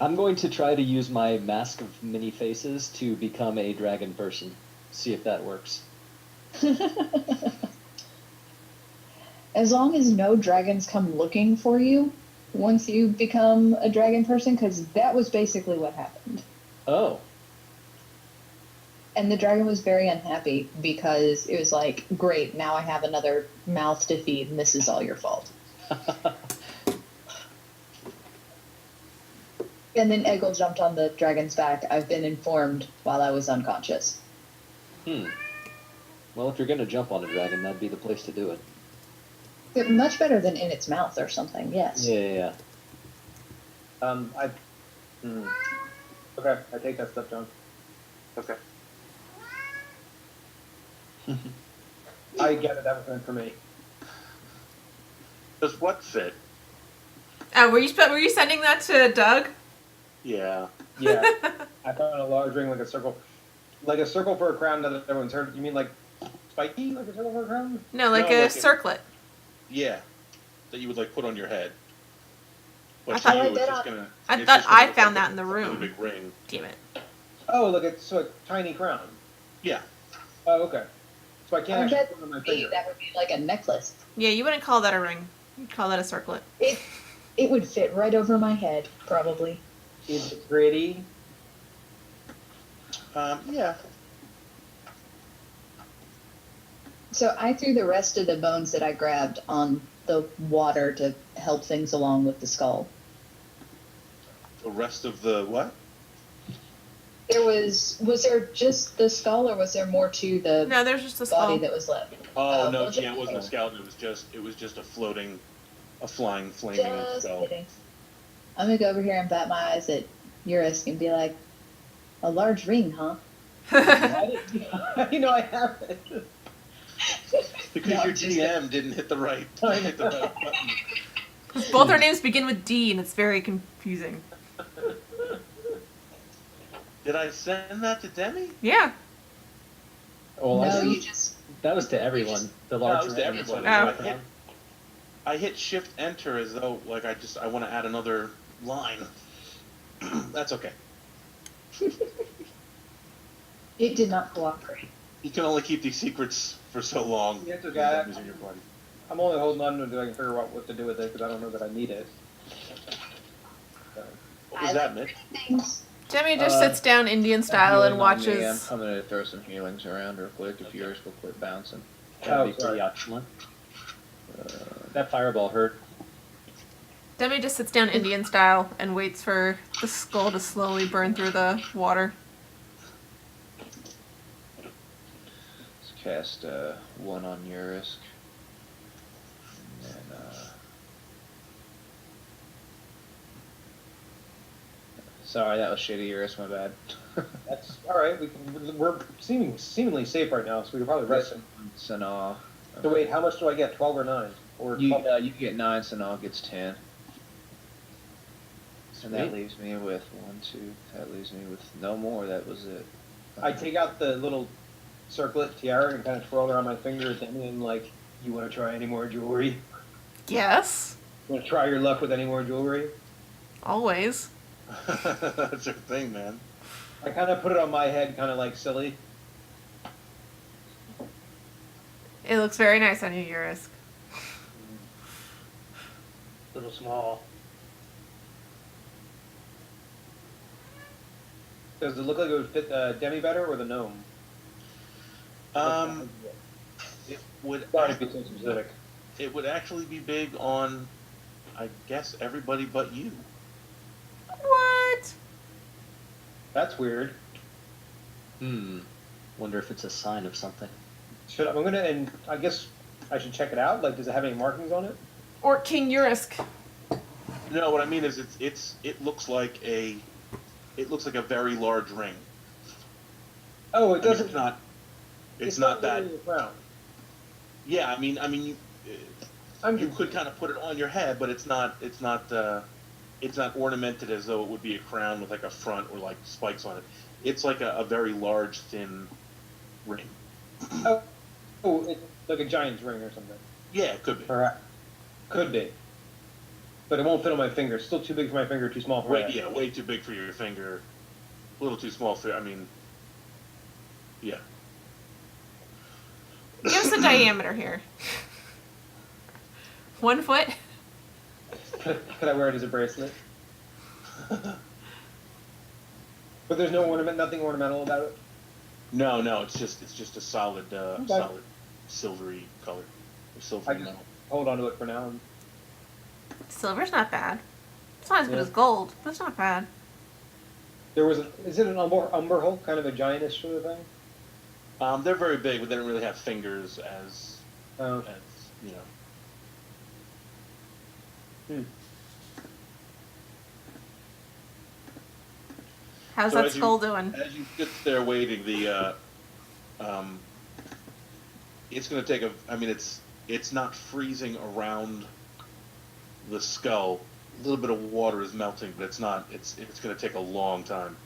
I'm going to try to use my mask of many faces to become a dragon person. See if that works. As long as no dragons come looking for you once you become a dragon person, because that was basically what happened. Oh, And the dragon was very unhappy because it was like, great, now I have another mouth to feed, and this is all your fault. And then Eggle jumped on the dragon's back. I've been informed while I was unconscious. Well, if you're gonna jump on a dragon, that'd be the place to do it. But much better than in its mouth or something, yes. Yeah. Okay, I take that step, John. Okay. I get it, that was meant for me. Does what fit? Were you sending that to Doug? Yeah. Yeah. I found a large ring like a circle. Like a circle for a crown that everyone's heard. You mean like spiky? Like a circle for a crown? No, like No, a like circlet. Yeah. That you would like put on your head. But I for thought you, I it's did just on- gonna. I it's thought just gonna I look found like that in the a room. big ring. Damn it. Oh, like it's a tiny crown. Yeah. Oh, okay. So I can't I actually bet put it on my that finger. would be like a necklace. Yeah, you wouldn't call that a ring. You'd call that a circlet. It would fit right over my head, probably. Is it pretty? Yeah. So I threw the rest of the bones that I grabbed on the water to help things along with the skull. The rest of the what? Was there just the skull, or was there more to the No, there's just a body skull. that was left? Oh no, was it? yeah, it wasn't a skeleton. It was just a flying, flaming Just skull. kidding. I'm gonna go over here and bat my eyes at Eurus and be like, "A large ring, huh?" You know I have it. Because No, your just- GM didn't hit the right button. Both our names begin with D, and it's very confusing. Did I send that to Demi? Yeah. Well, No, I you see. just That was to everyone. The No, large it was to dragon. everyone. Oh. I hit Shift Enter as though like I want to add another line. That's okay. it did not cooperate. You can only keep these secrets for so long. Yeah, it's okay. Using your party. I'm only holding on to it until I can figure out what to do with it because I don't know that I need it. So, What was I that, like Mitch? things. Demi just sits down Indian style and Healing on me. watches. I'm gonna throw some healings around real quick if yours will quit bouncing. That'd be Oh, sorry. pretty excellent. That fireball hurt. Demi just sits down Indian style and waits for the skull to slowly burn through the water. Let's cast one on Urisk. And then, sorry, that was shitty, Urisk, my bad. that's all right. We're seemingly safe right now, so we can probably rest him. Sanaa. So wait, how much do I get? 12 or 9? Or You 12? you get 9, Sanaa gets 10. And that Sweet. leaves me with 1, 2. That leaves me with no more. That was it. I take out the little circlet tiara and kind of twirl it around my finger at Demi and like, you want to try any more jewelry? Yes. Want to try your luck with any more jewelry? Always. That's your thing, man. I kind of put it on my head, kind of like silly. It looks very nice on you, Urisk. Little small. Does it look like it would fit Demi better or the gnome? It would. Sorry to be so specific. It would actually be big on, I guess, everybody but you. What? That's weird. Wonder if it's a sign of something. I'm gonna, and I guess I should check it out. Like, does it have any markings on it? Or King Urisk. No, what I mean is it looks like a very large ring. Oh, it I mean, doesn't. it's not that. really a crown. Yeah, I mean, I'm you could kind of put it on your head, but it's not ornamented as though it would be a crown with like a front or like spikes on it. It's like a very large, thin ring. Oh, it's like a giant's ring or something. Yeah, it could be. Alright. Could be. But it won't fit on my finger. It's still too big for my finger, too small for my head. Yeah, way too big for your finger. A little too small for. I mean, yeah. Give us the diameter here. 1 foot? Could I wear it as a bracelet? But there's no ornament, nothing ornamental about it. No, it's just a solid, solid silvery color, or I silvery just metal. hold on to it for now. Silver's not bad. It's not as good Yeah. as gold, but it's not bad. There was is it an umber hulk, kind of a giantish sort of thing? They're very big, but they don't really have fingers as Oh. you know. Hmm. How's So that as you- skull doing? As you sit there waiting, it's going to take a. I mean, it's not freezing around the skull. A little bit of water is melting, but it's not. It's going to take a long time.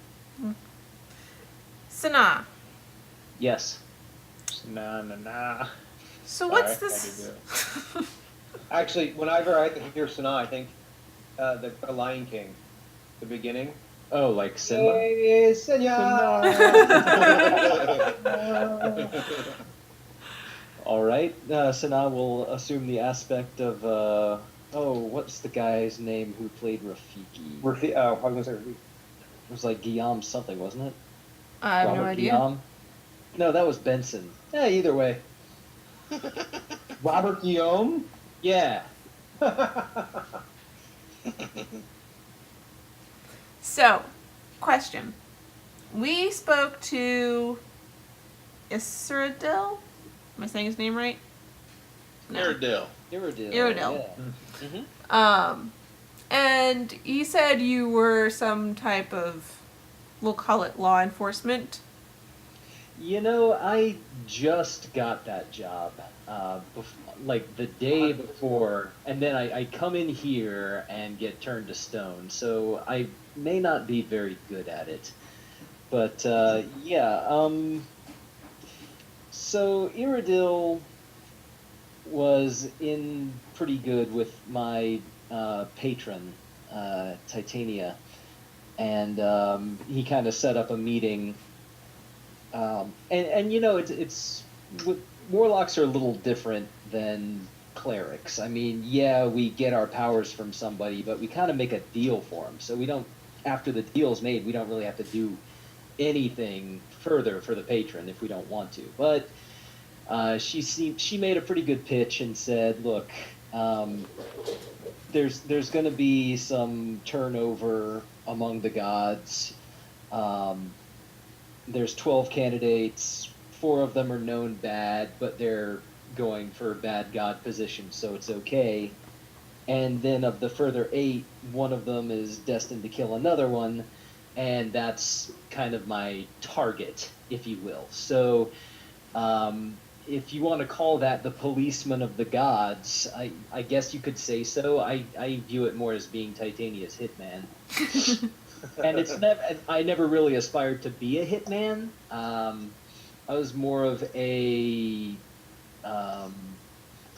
Sana, Yes. Nah. so what's Sorry, I this? Actually, whenever I hear Sanaa, I think the Lion King, the beginning. Oh, like Simba? Yes, senor. All right. Sana will assume the aspect of, what's the guy's name who played Rafiki? I was gonna say It was like Guillaume something, wasn't it? I have no Robert idea. Guillaume? No, that was Benson. Yeah, either way. Robert Guillaume. Yeah. So, question. We spoke to Isradil. Am I saying his name right? Iredale. Iredale. Iredale. Yeah. Mm-hmm. And he said you were some type of, we'll call it law enforcement. You know, I just got that job, like the day before, and then I come in here and get turned to stone, so I may not be very good at it. But, so Iredil was in pretty good with my patron, Titania, and he kind of set up a meeting. And you know, it's warlocks are a little different than clerics. I mean, yeah, we get our powers from somebody, but we kind of make a deal for them. So we don't, after the deal's made, we don't really have to do anything further for the patron if we don't want to. But she made a pretty good pitch and said, look, there's going to be some turnover among the gods. There's 12 candidates, 4 of them are known bad, but they're going for bad god positions, so it's okay. And then of the further 8, 1 of them is destined to kill another one, and that's kind of my target, if you will. So, if you want to call that the policeman of the gods, I guess you could say so. I view it more as being Titania's hitman. And I never really aspired to be a hitman. I was more of a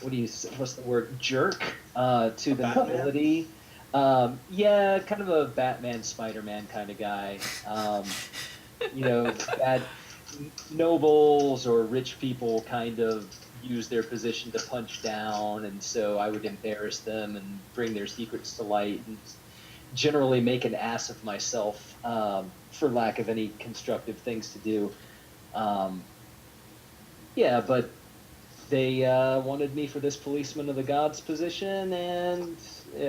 what's the word, jerk to the nobility. Yeah, kind of a Batman, Spider-Man kind of guy. You know, bad nobles or rich people kind of use their position to punch down, and so I would embarrass them and bring their secrets to light and generally make an ass of myself, for lack of any constructive things to do. Yeah, but they wanted me for this policeman of the gods position, and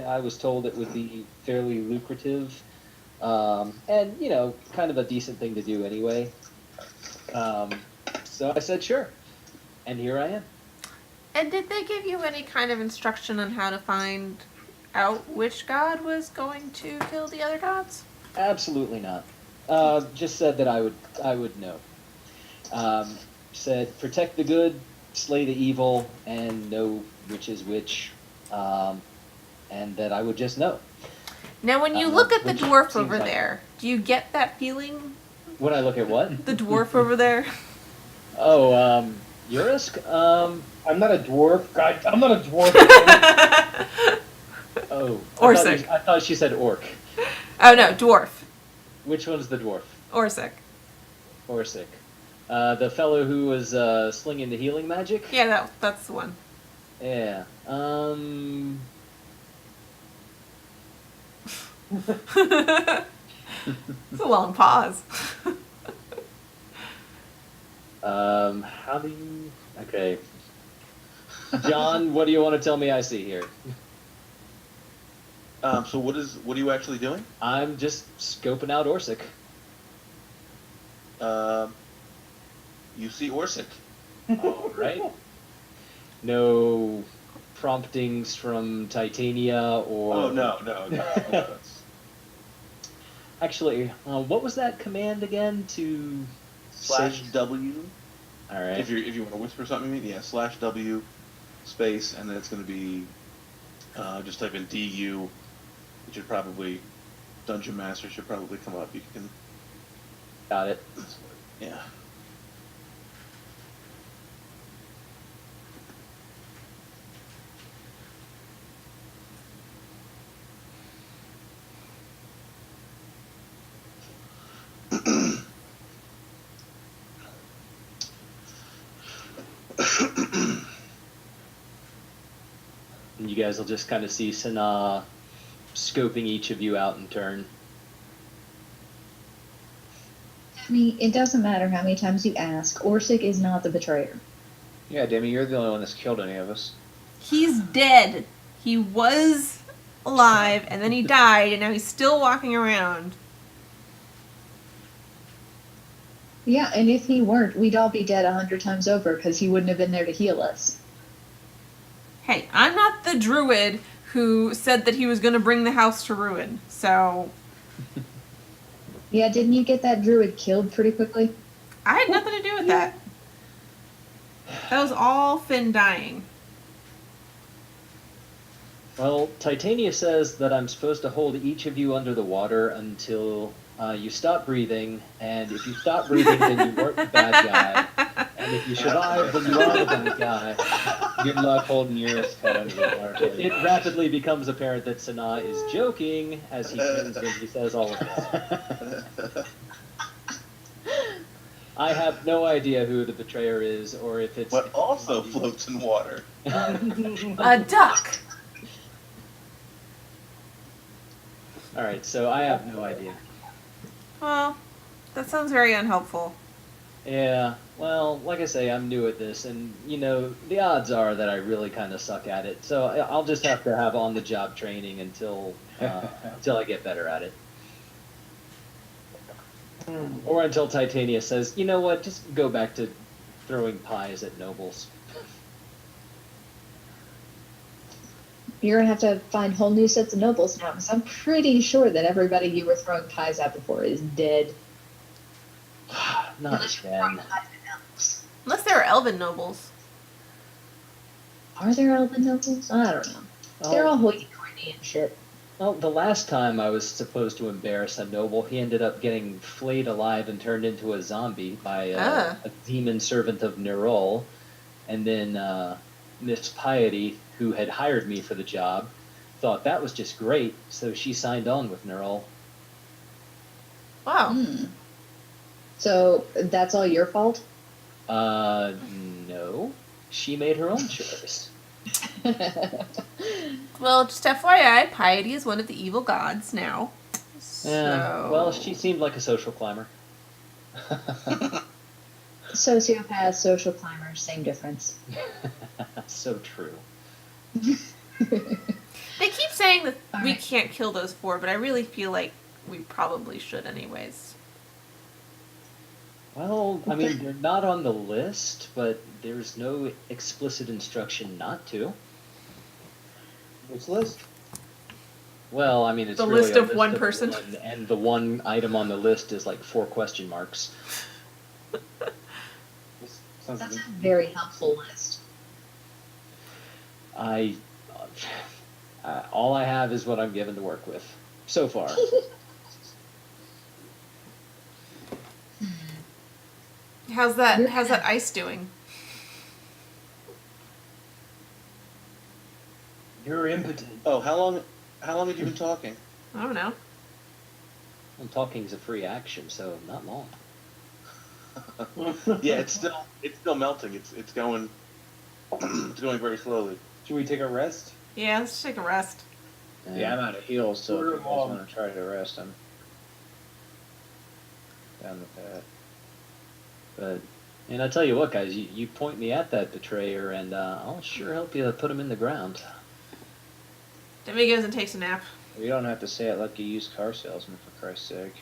I was told it would be fairly lucrative, and, you know, kind of a decent thing to do anyway. So I said sure, and here I am. And did they give you any kind of instruction on how to find out which god was going to kill the other gods? Absolutely not. Just said that I would know. Said protect the good, slay the evil, and know which is which, and that I would just know. Now, when you look at the which dwarf seems over like- there, do you get that feeling? When I look at what? The dwarf over there? Oh, Urisk? I'm not a dwarf. God, I'm not a dwarf. Oh. Orsic. I thought she said orc. Oh no, dwarf. Which one's the dwarf? Orsic. Orsic. The fellow who was slinging the healing magic? Yeah, that's the one. Yeah. It's a long pause. How do you... Okay. John, what do you want to tell me I see here? So what are you actually doing? I'm just scoping out Orsic. you see Orsic. All right. No promptings from Titania or. Oh no. That's Actually, what was that command again? To slash say- W. All right. If you want to whisper something, you mean? Yeah, slash W space, and then it's going to be just type in DU. It should probably Dungeon Master should probably come up. You can. Got it. Yeah. And you guys will just kind of see Sanaa scoping each of you out in turn. I mean, it doesn't matter how many times you ask. Orsic is not the betrayer. Yeah, Demi, you're the only one that's killed any of us. He's dead. He was alive, and then he died, and now he's still walking around. Yeah, and if he weren't, we'd all be dead 100 times over because he wouldn't have been there to heal us. Hey, I'm not the druid who said that he was going to bring the house to ruin, so Yeah, didn't you get that druid killed pretty quickly? I had nothing to do with that. That was all Finn dying. Well, Titania says that I'm supposed to hold each of you under the water until you stop breathing, and if you stop breathing, then you weren't the bad guy. And if you survive, then you are the bad guy. Good luck holding your head under the water. It rapidly becomes apparent that Sanaa is joking as he turns when he says all of this. I have no idea who the betrayer is, or if it's... But also floats in water. A duck! Alright, so I have no idea. Well, that sounds very unhelpful. Yeah, well, like I say, I'm new at this, and, you know, the odds are that I really kind of suck at it, so I'll just have to have on-the-job training until I get better at it. Or until Titania says, you know what, just go back to throwing pies at nobles. You're gonna have to find whole new sets of nobles now, because I'm pretty sure that everybody you were throwing pies at before is dead. Not Unless you're throwing again. pies at elves. Unless they were elven nobles. Are there elven nobles? I don't know. They're all hoity-toity and shit. Well, the last time I was supposed to embarrass a noble, he ended up getting flayed alive and turned into a zombie by a demon servant of Nerol. And then Miss Piety, who had hired me for the job, thought that was just great, so she signed on with Nerol. Wow. So that's all your fault? No. She made her own choice. Well, just FYI, Piety is one of the evil gods now. So... Yeah, well, she seemed like a social climber. Sociopath, social climber, same difference. So true. They keep saying that we Alright. can't kill those four, but I really feel like we probably should anyways. Well, I mean, they're not on the list, but there's no explicit instruction not to. Which list? Well, I mean, it's The really list a of one person. one, and the one item on the list is like 4 question marks. This sounds That's like a very helpful list. All I have is what I'm given to work with so far. How's that ice doing? You're impotent. Oh, how long have you been talking? I don't know. Well, talking's a free action, so not long. Yeah, it's still melting. It's going it's going very slowly. Should we take a rest? Yeah, let's take a rest. Yeah, I'm out of heals, so Order if you them guys all. want to try to rest, I'm down with that. But, and I tell you what, guys, you point me at that betrayer, and I'll sure help you put him in the ground. Demi goes and takes a nap. You don't have to say it like a used car salesman, for Christ's sake.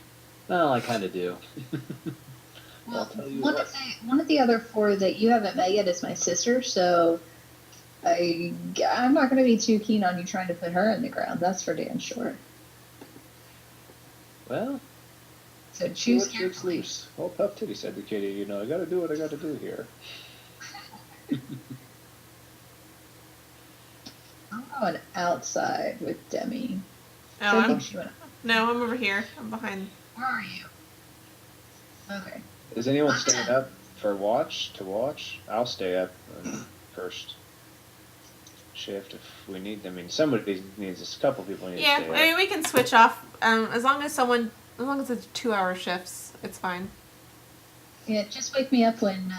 Well, I kind of do. Well, I'll tell you one what. of the other four that you haven't met yet is my sister, so I'm not going to be too keen on you trying to put her in the ground. That's for damn sure. Well, So See choose what shakes carefully. loose. Oh, Puff Titty said to Kitty, you know, I gotta do what I gotta do here. I'm going outside with Demi. Oh, So I think I'm, she went. no, I'm over here. I'm behind. Where are you? Okay. Is anyone staying up for watch? I'll stay up first shift if we need. I mean, somebody needs. A couple people need Yeah, to stay I mean, up. we can switch off. As long as it's 2-hour shifts, it's fine. Yeah, just wake me up when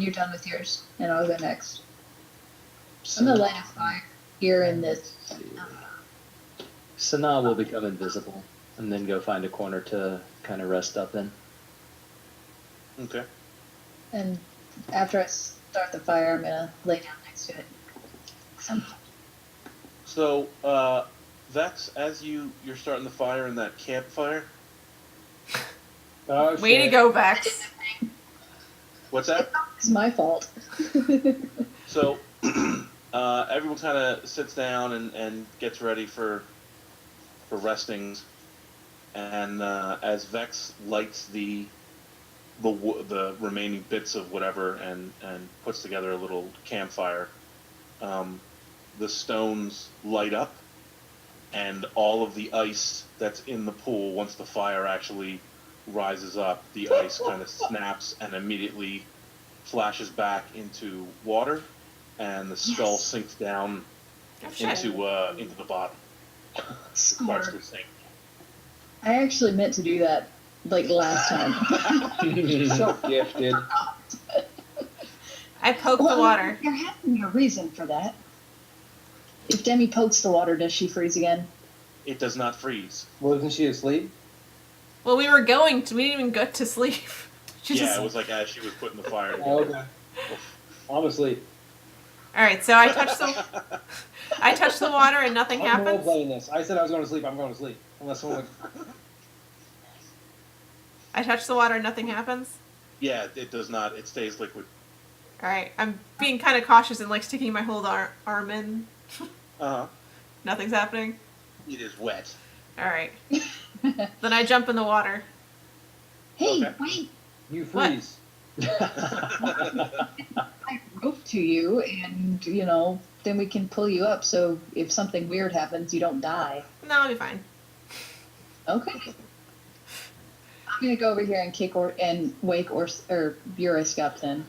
you're done with yours, and I'll go next. I'm gonna light a fire here in this. Sanaa will become invisible and then go find a corner to kind of rest up in. Okay. And after I start the fire, I'm gonna lay down next to it. So, Vex, as you're starting the fire in that campfire, Oh, Way to shit. go, Vex. what's that? It's my fault. So, everyone kind of sits down and gets ready for restings, and as Vex lights the remaining bits of whatever and puts together a little campfire, the stones light up, and all of the ice that's in the pool, once the fire actually rises up, the ice kind of snaps and immediately flashes back into water, and the skull Yes. sinks down Oh, shit. into the bottom. Starts Score. to sink. I actually meant to do that like last time. So gifted. I poked the water. There has to be a reason for that. If Demi pokes the water, does she freeze again? It does not freeze. Wasn't she asleep? Well, we didn't even go to sleep. She Yeah, just. it was like as she was putting the fire Oh, together. okay. I'm asleep. All right, so I touched the water and nothing I'm happens. playing this. I said I was going to sleep. I'm going to sleep. Unless someone. I touch the water and nothing happens. Yeah, it does not. It stays liquid. All right, I'm being kind of cautious and like sticking my whole arm in. Uh huh. Nothing's happening. It is wet. All right. Then I jump in the water. Hey, Okay. wait! You What? freeze. I rope to you, and then we can pull you up. So if something weird happens, you don't die. No, I'll be fine. Okay. I'm gonna go over here and kick and wake or Burrisk up then.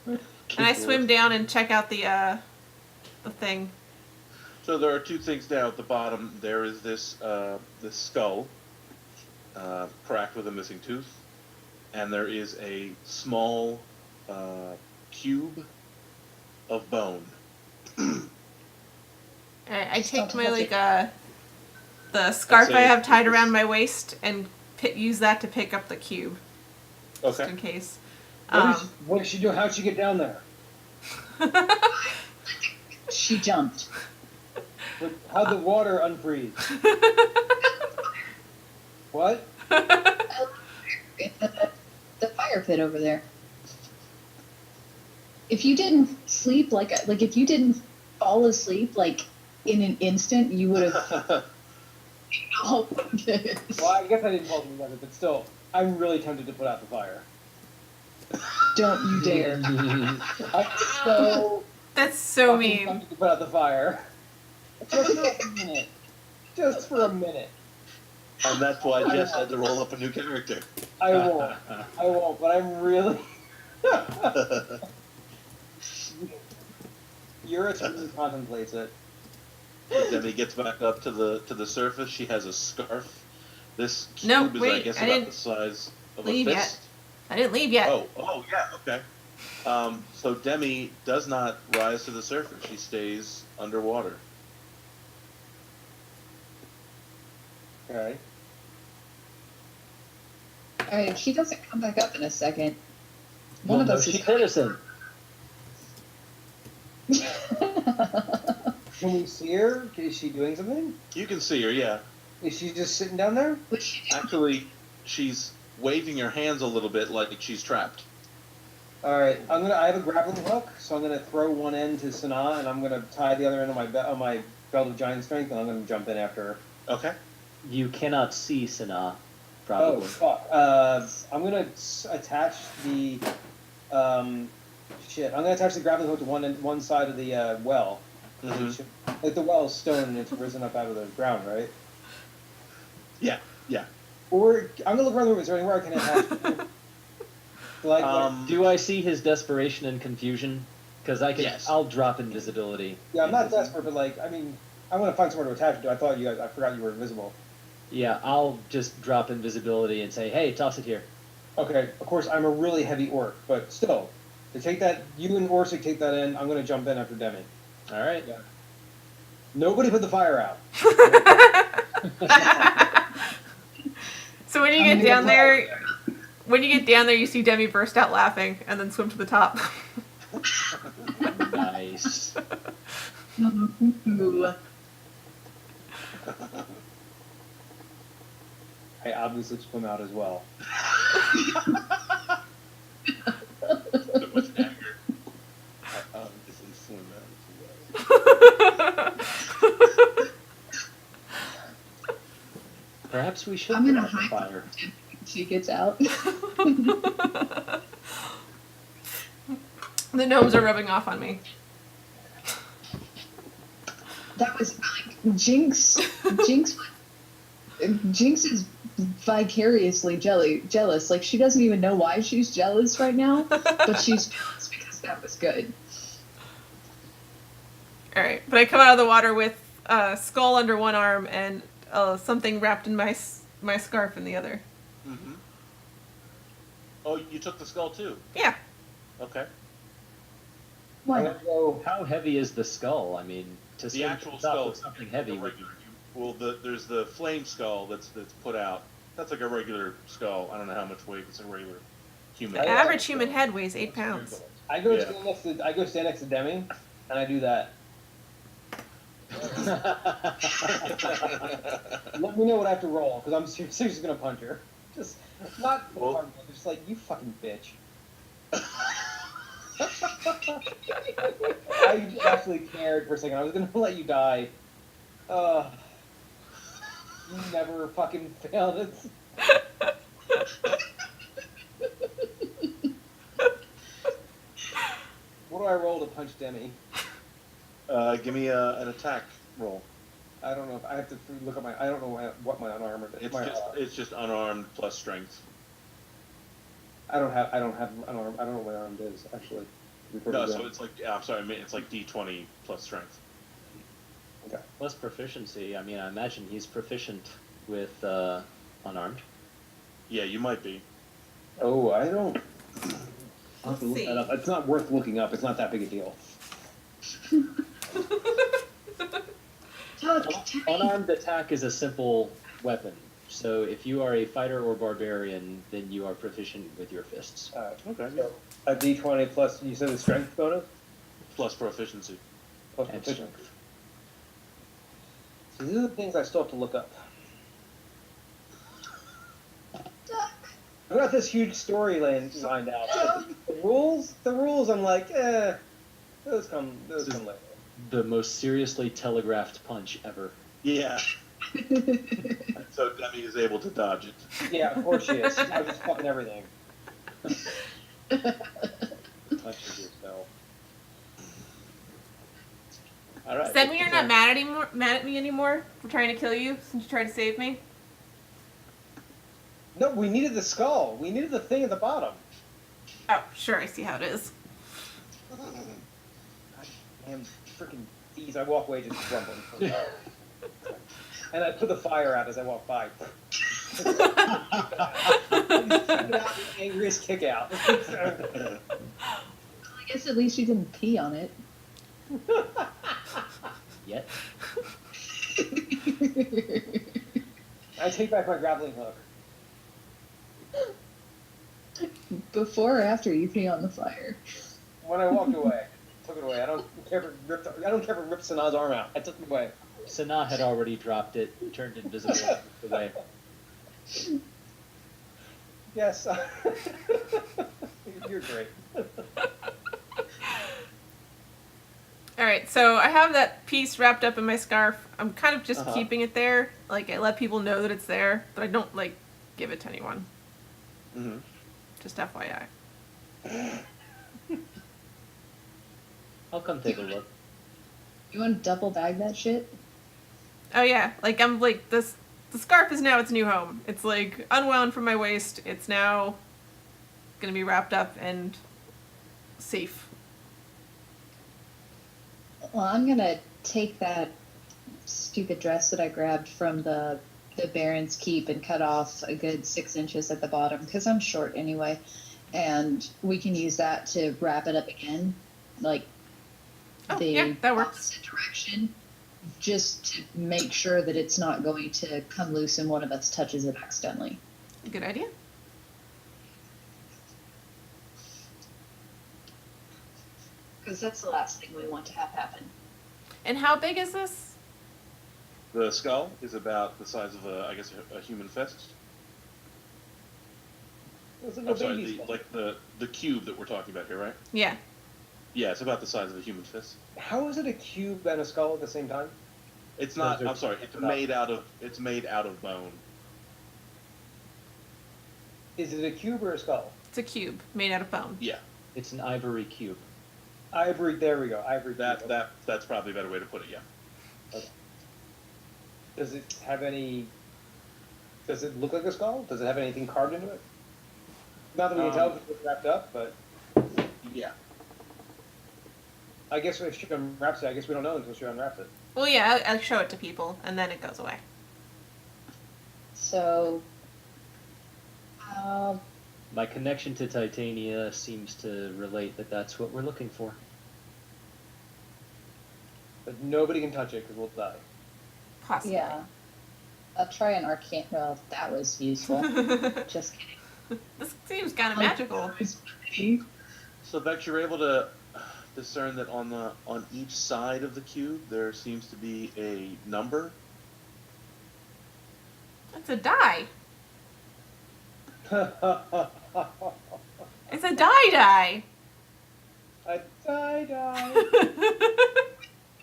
And I swim down and check out the thing. So there are two things down at the bottom. There is this skull, cracked with a missing tooth, and there is a small cube of bone. I take Don't my touch the scarf I say have tied it's- around my waist and use that to pick up the cube, just Okay. in case. What did she do? How'd she get down there? She jumped. But how'd the water unfreeze? What? The fire pit over there. If you didn't sleep like if you didn't fall asleep like in an instant, you would have. Oh, Well, I guess I didn't fall asleep, but still, I'm really tempted to put out the fire. don't you dare! I'm so That's so fucking mean. tempted to put out the fire. Just for a minute. Just for a minute. And that's why Jess had to roll up a new character. I won't, but I'm really. Eurus really contemplates it. Then he gets back up to the surface. She has a scarf. This cube No, is, I wait, guess, I about didn't the size of a leave yet. fist. I didn't leave yet. Oh, yeah, okay. So Demi does not rise to the surface. She stays underwater. Okay. Alright, she doesn't come back up in a second. One Well, of no, us she is. citizen. Can we see her? Is she doing something? You can see her, yeah. Is she just sitting down there? What's she doing? Actually, she's waving your hands a little bit like she's trapped. All right, I have a grappling hook, so I'm gonna throw one end to Sana, and I'm gonna tie the other end on my belt of giant strength, and I'm gonna jump in after her. Okay. You cannot see Sanaa, Oh probably. fuck! I'm gonna attach the shit. I'm gonna attach the grappling hook to one side of the well. Mhm. Like the well is stone and it's risen up out of the ground, right? Yeah. Yeah. Or I'm gonna look around the room. Is there anywhere I can attach? Do I see his desperation and confusion? Because I can. Yes. I'll drop invisibility. Yeah, I'm not desperate, but like, I mean, I want to find somewhere to attach it to. I forgot you were invisible. Yeah, I'll just drop invisibility and say, "Hey, toss it here." Okay, of course, I'm a really heavy orc, but still, to take that, you and Orsic take that in. I'm gonna jump in after Demi. All right. Yeah. Nobody put the fire out. So when you get down there, you see Demi burst out laughing and then swim to the top. Nice. Ooh. I obviously swim out as well. So much anger. I obviously swim out as well. Perhaps we should I'm put gonna out the hide fire. She gets out. The gnomes are rubbing off on me. That was like Jinx. Jinx is vicariously jealous. Like, she doesn't even know why she's jealous right now, but she's jealous because that was good. All right, but I come out of the water with a skull under one arm and something wrapped in my scarf in the other. Mm-hmm. Oh, you took the skull too? Yeah. Okay. Why I'm not? gonna go. How heavy is the skull? I mean, to The swim actual to the top skull of something heavy the would regular. Well, there's the flame skull that's put out. That's like a regular skull. I don't know how much weight. It's a regular human. The average human head weighs 8 pounds. I go Yeah. stand next to Demi, and I do that. Let me know what I have to roll, because I'm seriously gonna punch her. Just not Well- hard, just like, you fucking bitch. I actually cared for a second. I was gonna let you die. You never fucking failed it. What do I roll to punch Demi? Give me an attack roll. I don't know if I have to look at my. I don't know what my unarmored. It's just unarmed plus strength. I don't have unarmed. I don't know what my armed is actually. No, so it's like I'm sorry, I mean, it's like D20 plus strength. Okay. Plus proficiency. I mean, I imagine he's proficient with unarmed. Yeah, you might be. Oh, I don't. I'll have to Let's look see. that up. It's not worth looking up. It's not that big a deal. Unarmed attack is a simple weapon. So if you are a fighter or barbarian, then you are proficient with your fists. Okay. So a D20 plus. You said the strength bonus Plus proficiency. plus And proficiency. strength. So these are the things I still have to look up. I got this huge story lined out. The rules. I'm like, those come later. The most seriously telegraphed punch ever. Yeah. So Demi is able to dodge it. Yeah, of course she is. I was just fucking everything. Punches yourself. All right. Does that mean you're not mad at me anymore for trying to kill you since you tried to save me? No, we needed the skull. We needed the thing at the bottom. Oh, sure, I see how it is. Damn freaking thieves. I walk away just grumbling. And I put the fire out as I walk by. The angriest kick out. I guess at least you didn't pee on it. Yet. I take back my grappling hook. Before or after you pee on the fire? When I walked away, took it away. I don't care if it ripped Sanaa's arm out. I took it away. Sanaa had already dropped it, turned invisible, and walked away. Yes. You're great. All right, so I have that piece wrapped up in my scarf. I'm kind of just Uh-huh. keeping it there. Like, I let people know that it's there, but I don't, like, give it to anyone. Mm-hmm. Just FYI. I'll come take a look. You want to double bag that shit? Oh, yeah. Like, I'm, like, the scarf is now its new home. It's, like, unwound from my waist. It's now gonna be wrapped up and safe. Well, I'm gonna take that stupid dress that I grabbed from the Baron's Keep and cut off a good 6 inches at the bottom because I'm short anyway, and we can use that to wrap it up again, like Oh, the yeah, that works. opposite direction, just to make sure that it's not going to come loose and one of us touches it accidentally. Good idea. Because that's the last thing we want to have happen. And how big is this? The skull is about the size of a human fist. It's like I'm a sorry, baby's skull. like the cube that we're talking about here, right? Yeah. Yeah, it's about the size of a human fist. How is it a cube and a skull at the same time? It's not. Those are- I'm sorry. It's made out of bone. Is it a cube or a skull? It's a cube made out of bone. Yeah, It's an ivory cube. Ivory. There we go. Ivory. Cube. that's probably a better way to put it. Yeah. Does it have any? Does it look like a skull? Does it have anything carved into it? Not that we can tell because it's wrapped up, but Yeah. I guess if she unwraps it, I guess we don't know until she unwraps it. Well, yeah, I'll show it to people, and then it goes away. So, My connection to Titania seems to relate that that's what we're looking for. But nobody can touch it because we'll die. Possibly. yeah. I'll try an arcane. Well, that was useful. Just kidding. This seems kind of magical. So Bex, you're able to discern that on each side of the cube there seems to be a number. It's a die. A It's a die. die.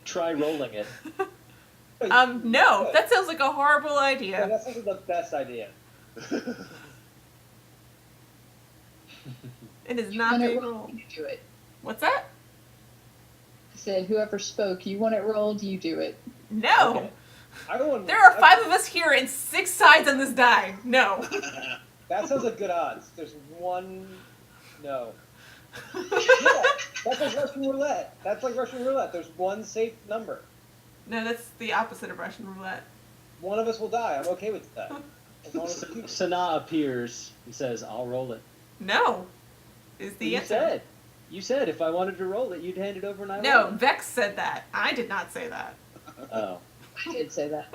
Try rolling it. No, that sounds like a horrible Yeah, idea. that's also the best idea. It is not When it being rolls, rolled. you do it. What's that? I said, whoever spoke, you want it rolled, you do it. No. Okay. I don't want. There are 5 of us here and 6 sides on this die. No. That sounds like good odds. There's one. No. Yeah, that's like Russian roulette. That's like Russian roulette. There's one safe number. No, that's the opposite of Russian roulette. One of us will die. I'm okay with that. As long as it's Sana appears and says, "I'll roll it." No. Is the You answer. said if I wanted to roll it, you'd hand it over and I No, roll it. Vex said that. I did not say that. Oh. I did say that.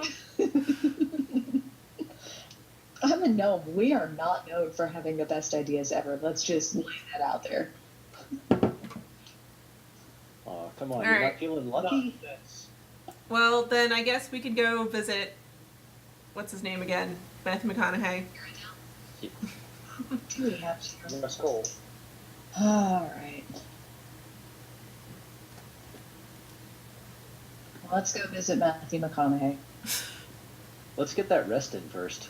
I'm a gnome. We are not known for having the best ideas ever. Let's just lay that out there. Oh, come on. All You're right. not feeling lucky? Well, then I guess we could go visit. What's his name again? Matthew McConaughey. We have to. in my skull. Alright. Let's go visit Matthew McConaughey. Let's get that rest in first.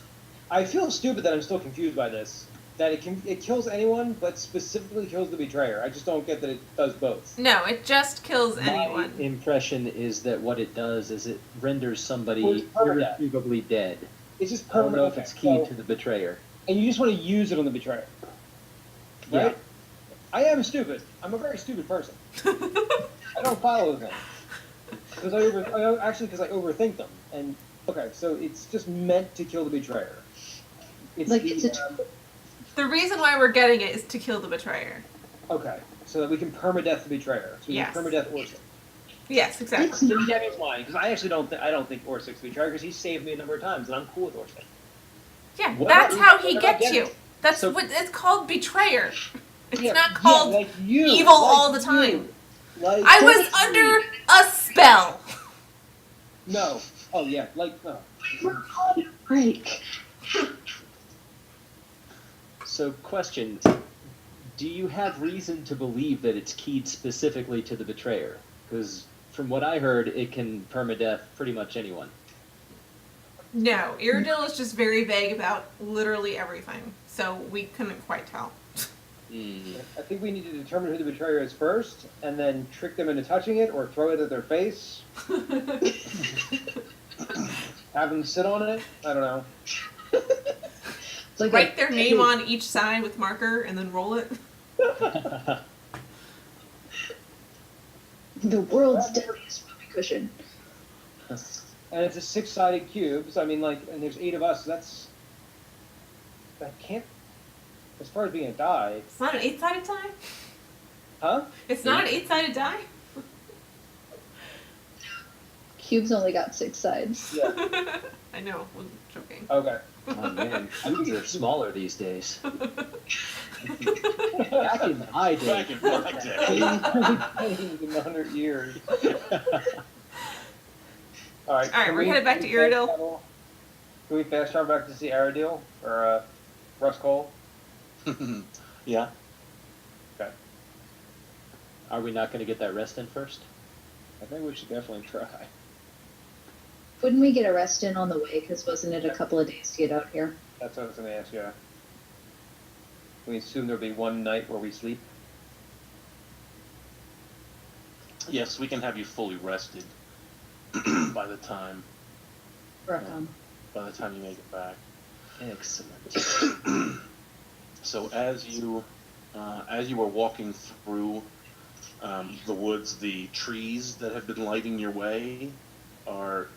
I feel stupid that I'm still confused by this. That it kills anyone, but specifically kills the betrayer. I just don't get that it does both. No, it just kills My anyone. impression is that what it does is it renders Well, somebody it's permadeath. irretrievably dead. It's just I don't know permanent. if it's keyed to the betrayer. And you just want to use it on the betrayer. Yeah. Right? I am stupid. I'm a very stupid person. I don't follow them. Because I overthink them. And okay, so it's just meant to kill the betrayer. The reason why we're getting it is to kill the betrayer. Okay, so that we can permadeath the betrayer. So we Yes. can permadeath Orsic. Yes, exactly. It's So not. that means why? Because I actually don't think Orsic's the betrayer because he saved me a number of times, and I'm cool with Orsic. Yeah, What that's about- how he what about gets you. Dennis? That's So- what it's called, betrayer. It's Yeah, not called like you, evil like all the you, time. Like I was Dennis. under a spell. No. Oh yeah, like no. We're on a break. So So, question: do you have reason to believe that it's keyed specifically to the betrayer? Because from what I heard, it can permadeath pretty much anyone. No, Iridil is just very vague about literally everything, so we couldn't quite tell. I think we need to determine who the betrayer is first, and then trick them into touching it, or throw it at their face. Have them sit on it. I don't know. Like Write their name on each side with marker and then roll it. the world's deadliest whoopee cushion. And it's a 6-sided cube, so I mean, like, and there's 8 of us, so that can't, as far as being a die, It's not an 8-sided die? huh? It's not an 8-sided die? Cubes only got 6 sides. Yeah. I know, I'm joking. Okay. Oh man, cubes are smaller these days. Back in my day. Back in my day. In 100 years. Alright, Alright, we're headed back to Iridil. Can we fast travel back to see Iridil? Or, Russ Cole? Yeah. Okay. Are we not going to get that rest in first? I think we should definitely try. Wouldn't we get a rest in on the way? Because wasn't it a couple of days to get out here? That's what I was gonna ask, yeah. We assume there'll be one night where we sleep? Yes, we can have you fully rested by the time you make it back. Excellent. So as you were walking through the woods, the trees that have been lighting your way are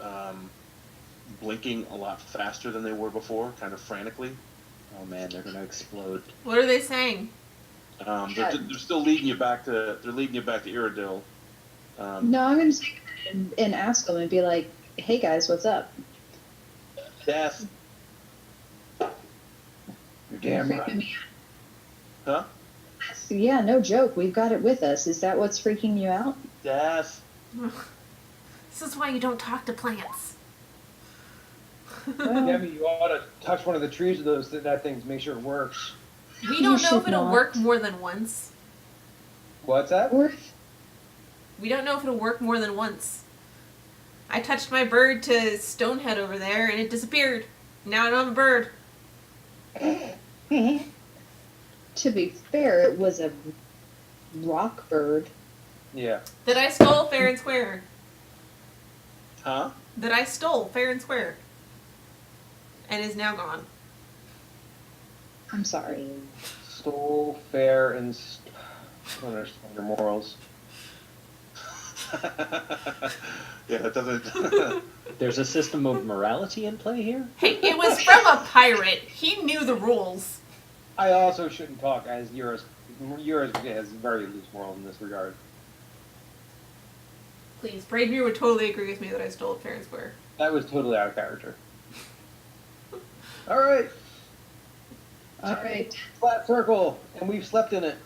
blinking a lot faster than they were before, kind of frantically. Oh man, they're going to explode. What are they saying? They're still leading you back to Iridil. No, I'm going to take it and ask them and be like, hey guys, what's up? Death, You're damn right. huh? Yeah, no joke. We've got it with us. Is that what's freaking you out? Death. This is why you don't talk to plants. Debbie, you ought to touch one of the trees of those that thing to make sure it works. We You don't know should if it'll not. work more than once. What's that? Or We don't know if it'll work more than once. I touched my bird to Stonehead over there and it disappeared. Now I don't have a bird. to be fair, it was a rock bird. Yeah. That I stole fair and square. Huh? That I stole fair and square. And is now gone. I'm sorry. Stole, fair, and... I don't understand your morals. Yeah, that doesn't. There's a system of morality in play here? Hey, it was from a pirate. He knew the rules. I also shouldn't talk as Eurus has very loose morals in this regard. Please, Braidmere would totally agree with me that I stole it fair and square. That was totally out of character. Alright, All right. flat circle, and we've slept in it.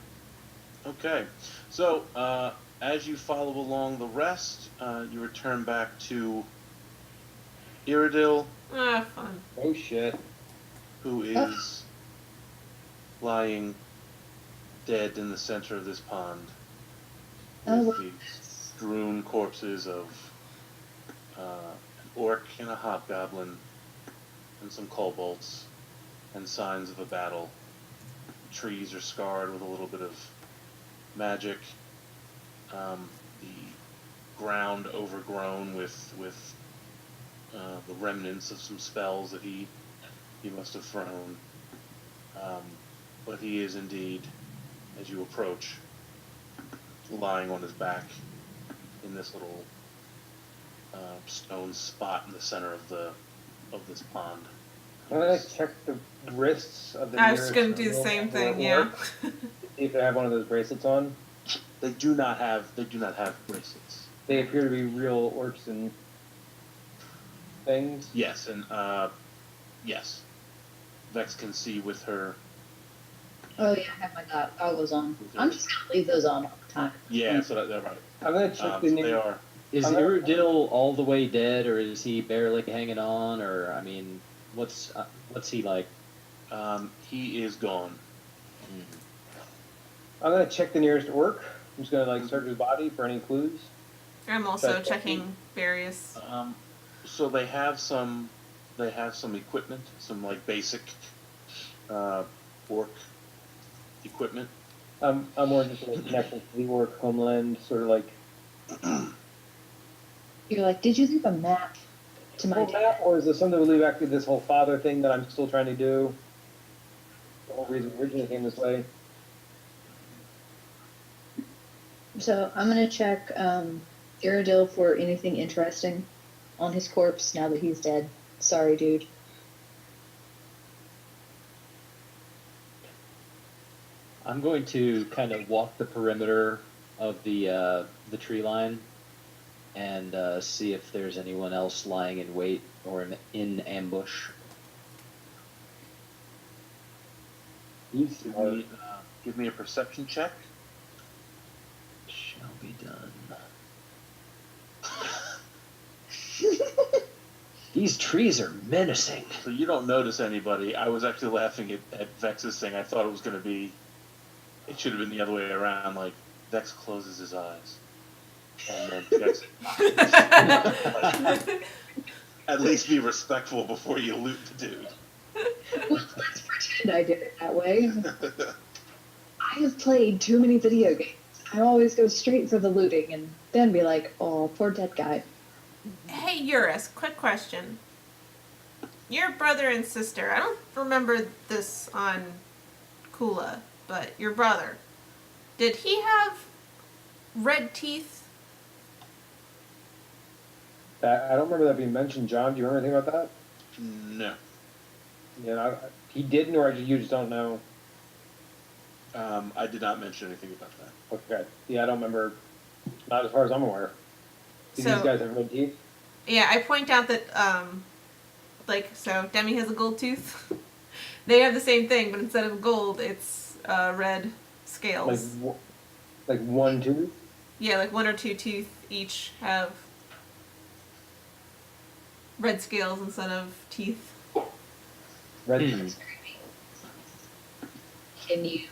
Okay, so as you follow along the rest, you return back to Iridil, Ah, fun. Oh shit. who is lying dead in the center of this pond Oh, with the strewn corpses of an orc and a hobgoblin and some kobolds and signs of a battle. Trees are scarred with a little bit of magic. The ground overgrown with the remnants of some spells that he must have thrown. But he is indeed, as you approach, lying on his back in this little stone spot in the center of this pond. I'm gonna check the wrists of the I was nearest gonna do the criminal same or thing, yeah. orc, See if they have one of those bracelets on. They do not have bracelets. They appear to be real orcs and things. Yes, and yes. Vex can see with her. Oh yeah, I have my goggles on. I'm just gonna leave those on all the time. Yeah, so they're right. I'm gonna check the So near. they are. Is I'm not- Iridil all the way dead, or is he barely hanging on, or, I mean, what's he like? He is gone. I'm gonna check the nearest orc. I'm just gonna search his body for any clues. I'm also Check. checking various. So they have some equipment, some like basic orc equipment. I'm more interested in connecting to the orc homeland, sort of like You're like, did you leave a map to my whole dad? map, or is there something we leave back to this whole father thing that I'm still trying to do? The whole reason we originally came this way. So I'm gonna check Irodil for anything interesting on his corpse now that he's dead. Sorry, dude. I'm going to kind of walk the perimeter of the tree line and see if there's anyone else lying in wait or in ambush. Give me a perception check. Shall be done. These trees are menacing. So you don't notice anybody. I was actually laughing at Vex's thing. I thought it was going to be. It should have been the other way around. Like Vex closes his eyes, and then Vex. At least be respectful before you loot the dude. Well, let's pretend I did it that way. I have played too many video games. I always go straight for the looting and then be like, oh, poor dead guy. Hey, Eurus, quick question. Your brother and sister, I don't remember this on Kula, but your brother, did he have red teeth? I don't remember that being mentioned. John, do you remember anything about that? No. Yeah, he didn't, or you just don't know. I did not mention anything about that. Okay. Yeah, I don't remember. Not as far as I'm aware. Do these guys have red teeth? Yeah, I point out that, so Demi has a gold tooth. They have the same thing, but instead of gold, it's red scales. Like one tooth? Yeah, like one or two teeth each have red scales instead of teeth. Red teeth. Can you?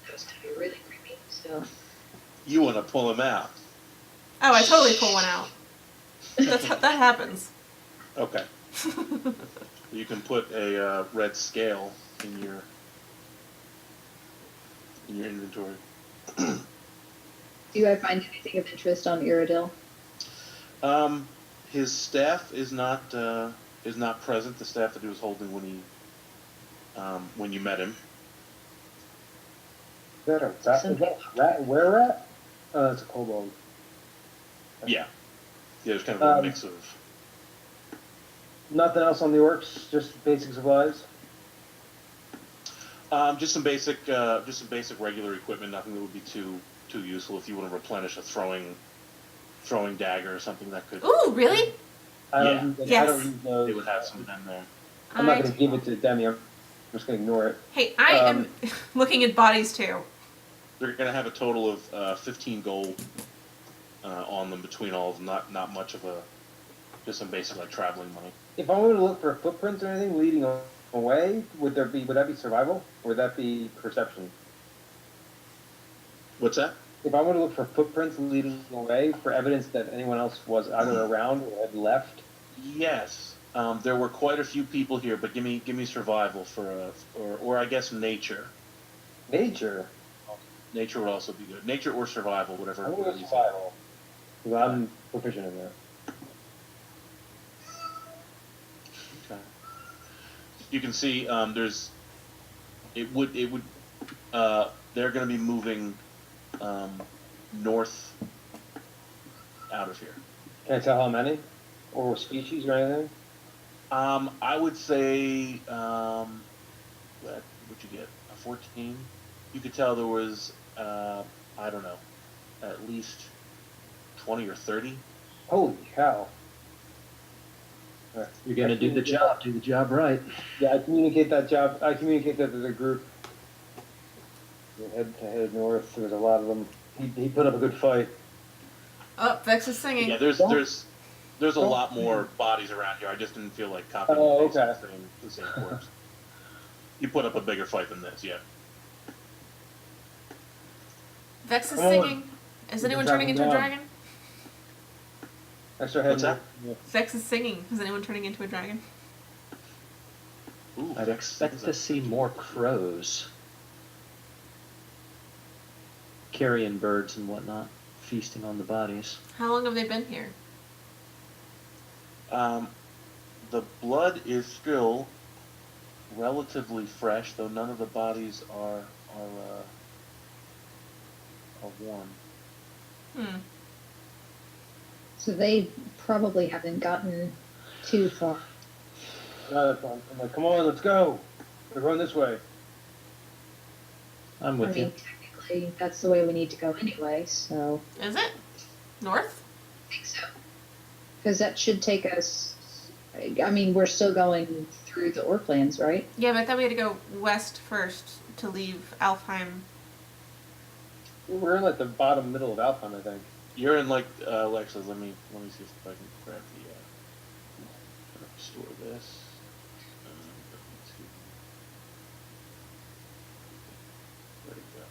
That was gonna be really creepy. So. You want to pull him out? Oh, I totally pull one out. That happens. Okay. You can put a red scale in your inventory. Do I find anything of interest on Irodil? His staff is not present. The staff that he was holding when you met him. Is that a rat? Is that a rat? Where rat? Oh, that's a kobold. Yeah. Yeah, there's kind of a mix of. Nothing else on the orcs. Just basic supplies. Just some basic regular equipment. Nothing that would be too useful if you want to replenish a throwing dagger or something that could. Ooh, really? I Yeah. don't use Yes. those. They would have some in there. I'm not going to give it to Demi. I'm just going to ignore it. Hey, I am looking at bodies too. They're going to have a total of 15 gold on them between all of them. Not much of just some basic like traveling money. If I wanted to look for footprints or anything leading away, would that be survival or would that be perception? What's that? If I wanted to look for footprints leading away for evidence that anyone else was either around or had left. Yes. There were quite a few people here, but give me survival or I guess nature. Nature. Nature would also be good. Nature or survival, whatever. I'm going to survival. Because I'm proficient in that. Okay. You can see they're going to be moving north out of here. Can I tell how many? Or species or anything? I would say what'd you get? A 14? You could tell there was I don't know, at least 20 or 30. Holy cow. You're gonna do the job. Do the job right. Yeah, I communicate that to the group. Head north. There was a lot of them. He put up a good fight. Oh, Vex is singing. Yeah, there's a lot more bodies around here. I just didn't feel like copying Oh, and pasting okay. the same corpse. You put up a bigger fight than this, yeah. Vex is Come on. singing. Is We anyone can turning track into a him dragon? I start What's heading. Vex is singing. Is anyone turning into a dragon? Ooh, I'd expect to see more crows. Carrion birds and whatnot, feasting on the bodies. How long have they been here? The blood is still relatively fresh, though none of the bodies are warm. Hmm. So they probably haven't gotten too far. No, that's fine. I'm like, come on, let's go. We're going this way. I'm I with mean, you. technically, that's the way we need to go anyway, so Is it? North? I think so. Because that should take us. I mean, we're still going through the Orplands, right? Yeah, but I thought we had to go west first to leave Alfheim. We're in like the bottom middle of Alpine, I think. You're in like Lexus. Let me see if I can grab the restore this. Let's see. Where'd it go?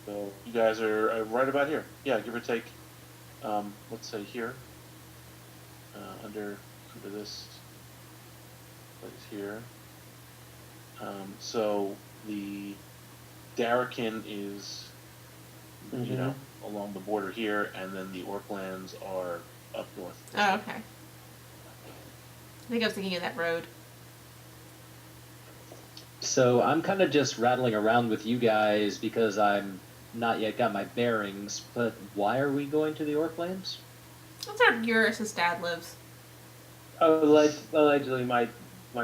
So you guys are right about here. Yeah, give or take. Let's say here. Under this place here. So the Darrakin is, you know, along the border here, and then the Orklands are up north. Oh, okay. I think I was thinking of that road. So I'm kind of just rattling around with you guys because I'm not yet got my bearings, but why are we going to the Orklands? That's where Eurus' dad lives. Allegedly, my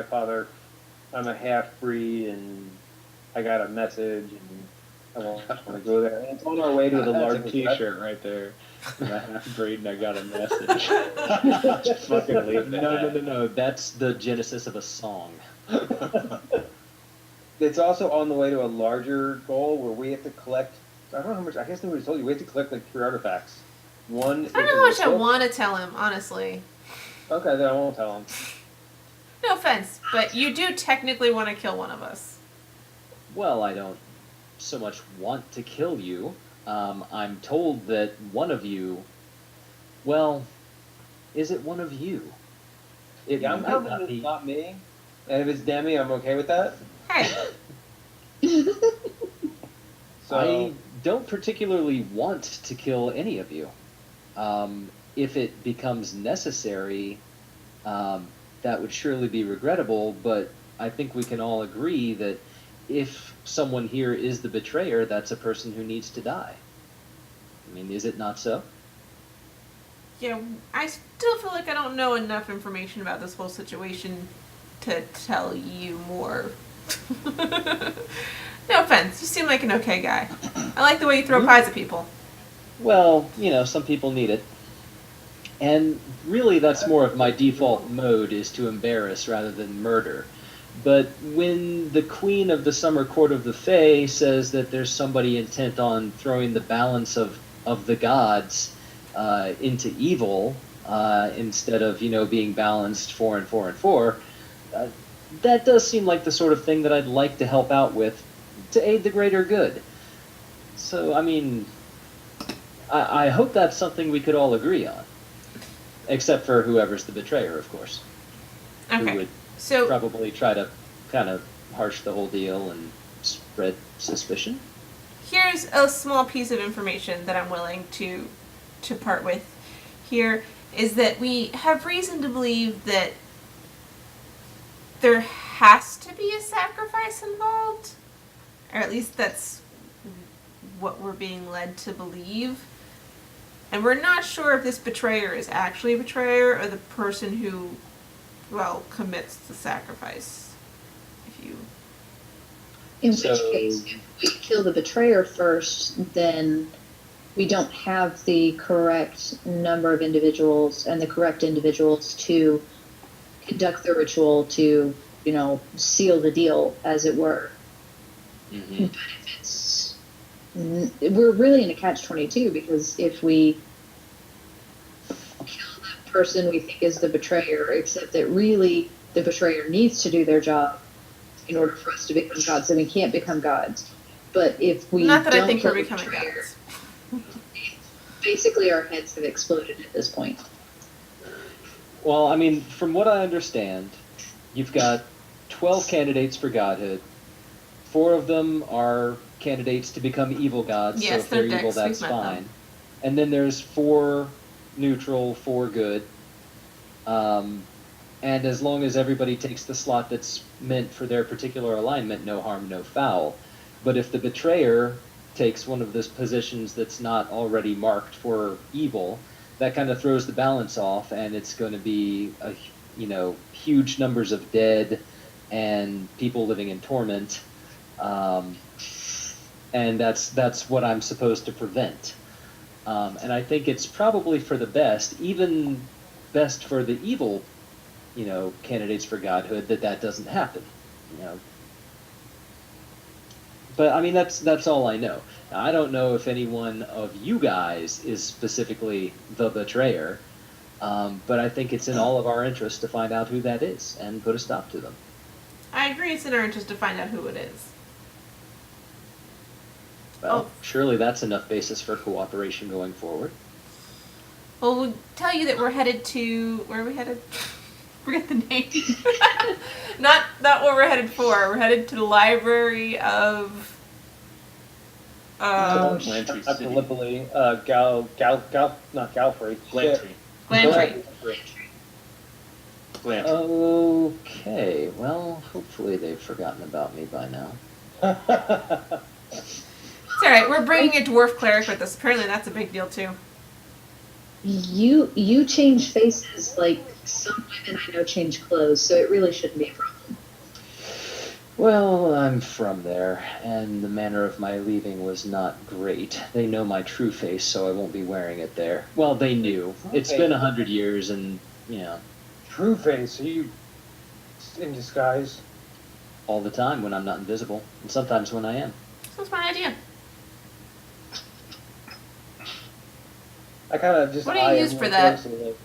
father, I'm a half breed, and I got a message, and I want to go there. And it's on our way to the That's larger a T-shirt right there. I'm a half-breed and I got a message. Just fucking leave that. No. That's the genesis of a song. It's also on the way to a larger goal where we have to collect. I don't know how much. I guess nobody told you. We have to collect like 3 artifacts. One. I don't know how much I want to tell him, honestly. Okay, then I won't tell him. No offense, but you do technically want to kill one of us. Well, I don't so much want to kill you. I'm told that one of you. Well, is it one of you? It Yeah, I'm might confident not it's be. not me. And if it's Demi, I'm okay with that. Hey, So I don't particularly want to kill any of you. If it becomes necessary, that would surely be regrettable, but I think we can all agree that if someone here is the betrayer, that's a person who needs to die. I mean, is it not so? yeah, I still feel like I don't know enough information about this whole situation to tell you more. No offense, you seem like an okay guy. I like the way you throw pies at people. Well, some people need it. And really, that's more of my default mode, is to embarrass rather than murder. But when the Queen of the Summer Court of the Fae says that there's somebody intent on throwing the balance of the gods into evil, instead of, being balanced 4 and 4 and 4, that does seem like the sort of thing that I'd like to help out with to aid the greater good. So, I mean, I hope that's something we could all agree on. Except for whoever's the betrayer, of course. Who Okay, would so probably try to kind of harsh the whole deal and spread suspicion. here's a small piece of information that I'm willing to part with here, is that we have reason to believe that there has to be a sacrifice involved, or at least that's what we're being led to believe. And we're not sure if this betrayer is actually a betrayer or the person who, well, commits the sacrifice. If you... In So- which case, if we kill the betrayer first, then we don't have the correct number of individuals and the correct individuals to conduct the ritual to, seal the deal, as it were. Mm-hmm. But if it's... We're really in a catch-22, because if we person we think is the betrayer, except that really the betrayer needs to do their job in order for us to become gods, and we can't become gods. But if we Not that I don't think we're kill the becoming betrayer, gods. basically our heads have exploded at this point. Well, I mean, from what I understand, you've got 12 candidates for godhood. 4 of them are candidates to become evil gods, Yes, so if they're they're evil, dicks. that's We've met fine. them. And then there's 4 neutral, 4 good. And as long as everybody takes the slot that's meant for their particular alignment, no harm, no foul. But if the betrayer takes one of those positions that's not already marked for evil, that kind of throws the balance off, and it's going to be huge numbers of dead and people living in torment, and that's what I'm supposed to prevent. And I think it's probably for the best, even best for the evil, candidates for godhood, that doesn't happen. But I mean, that's all I know. Now, I don't know if anyone of you guys is specifically the betrayer, but I think it's in all of our interest to find out who that is and put a stop to them. I agree it's in our interest to find out who it is. Well, surely that's enough basis for cooperation going forward. Well, we'll tell you that we're headed to... Where are we headed? Forget the name. Not where we're headed for. We're headed to the library of... Glantry Not City. Gallipoli, not Galfrey. Glantry. Glantry. Glantry. Okay, well, hopefully they've forgotten about me by now. It's alright, we're bringing a dwarf cleric with us. Apparently that's a big deal too. You change faces like some women I know change clothes, so it really shouldn't be a problem. Well, I'm from there, and the manner of my leaving was not great. They know my true face, so I won't be wearing it there. Well, they knew. It's been 100 years, and, True face, are you in disguise? all the time when I'm not invisible, and sometimes when I am. That's my idea. I kind of just What do you eye use him for real that? closely, like,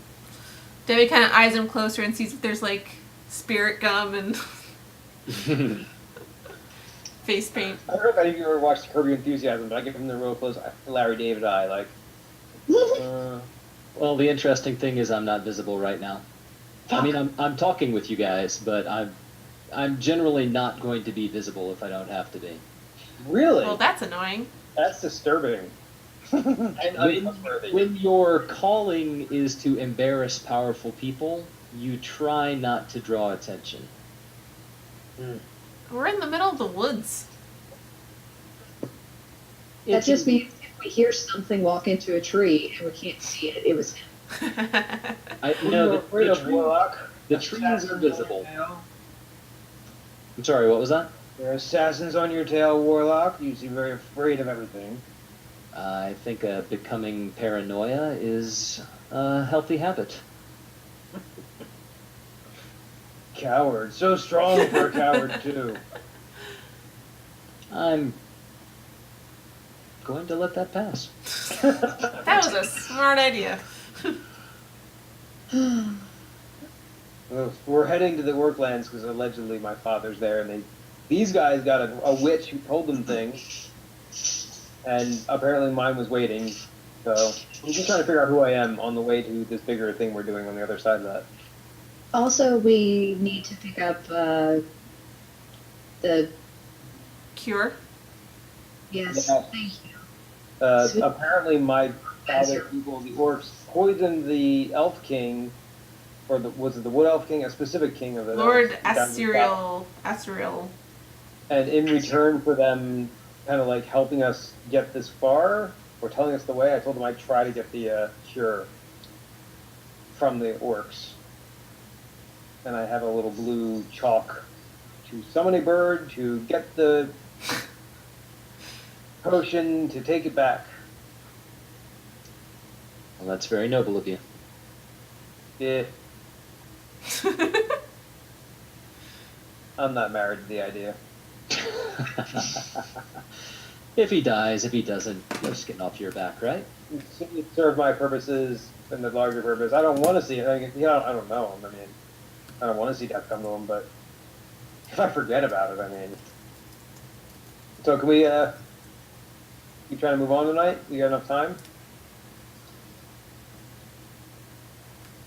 Debbie kind of eyes him closer and sees if there's like spirit gum and face paint. I don't know if any of you ever watched Curb Your Enthusiasm, but I give him the real close Larry David eye, like. Well, the interesting thing is I'm not visible right now. I mean, I'm talking with you guys, but I'm generally not going to be visible if I don't have to be. Really? Well, that's annoying. That's disturbing. And untrustworthy. When your calling is to embarrass powerful people, you try not to draw attention. We're in the middle of the woods. That just means if we hear something walk into a tree and we can't see it, it was him. Afraid of Warlock. the trees are visible. I'm sorry, what was that? There are assassins on your tail, Warlock. You seem very afraid of everything. I think becoming paranoia is a healthy habit. Coward. So strong for a coward, too. I'm going to let that pass. That was a smart idea. Well, we're heading to the Worklands because allegedly my father's there, and these guys got a witch who told them things, and apparently mine was waiting. So I'm just trying to figure out who I am on the way to this bigger thing we're doing on the other side of that. Also, we need to pick up the Cure. yes. Yeah. Thank you. Apparently my father, people, the orcs, poisoned the Elf King, or was it the Wood Elf King? A specific king of the Lord elves, down in the south. Asriel. And in return for them kind of like helping us get this far, or telling us the way, I told them I'd try to get the cure from the orcs. And I have a little blue chalk to summon a bird, to get the potion, to take it back. Well, that's very noble of you. Yeah, I'm not married to the idea. If he dies, if he doesn't, no skin off your back, right? It served my purposes and the larger purpose. I don't want to see it. I don't know. I mean, I don't want to see death come to him, but if I forget about it, I mean. So can we, you trying to move on tonight? You got enough time?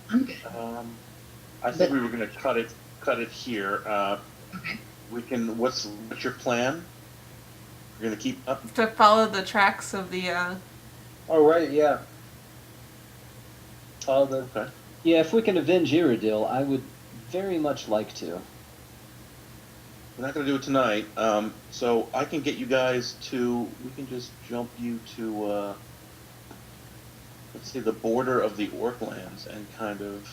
I'm good. I think we were going to cut it here. Okay. We can. What's your plan? We're going to keep up. To follow the tracks of the. Oh, right, yeah. All the, Okay. Yeah, if we can avenge Iridil, I would very much like to. We're not going to do it tonight. So I can get you guys to. We can just jump you to. Let's see, the border of the Orc lands and kind of.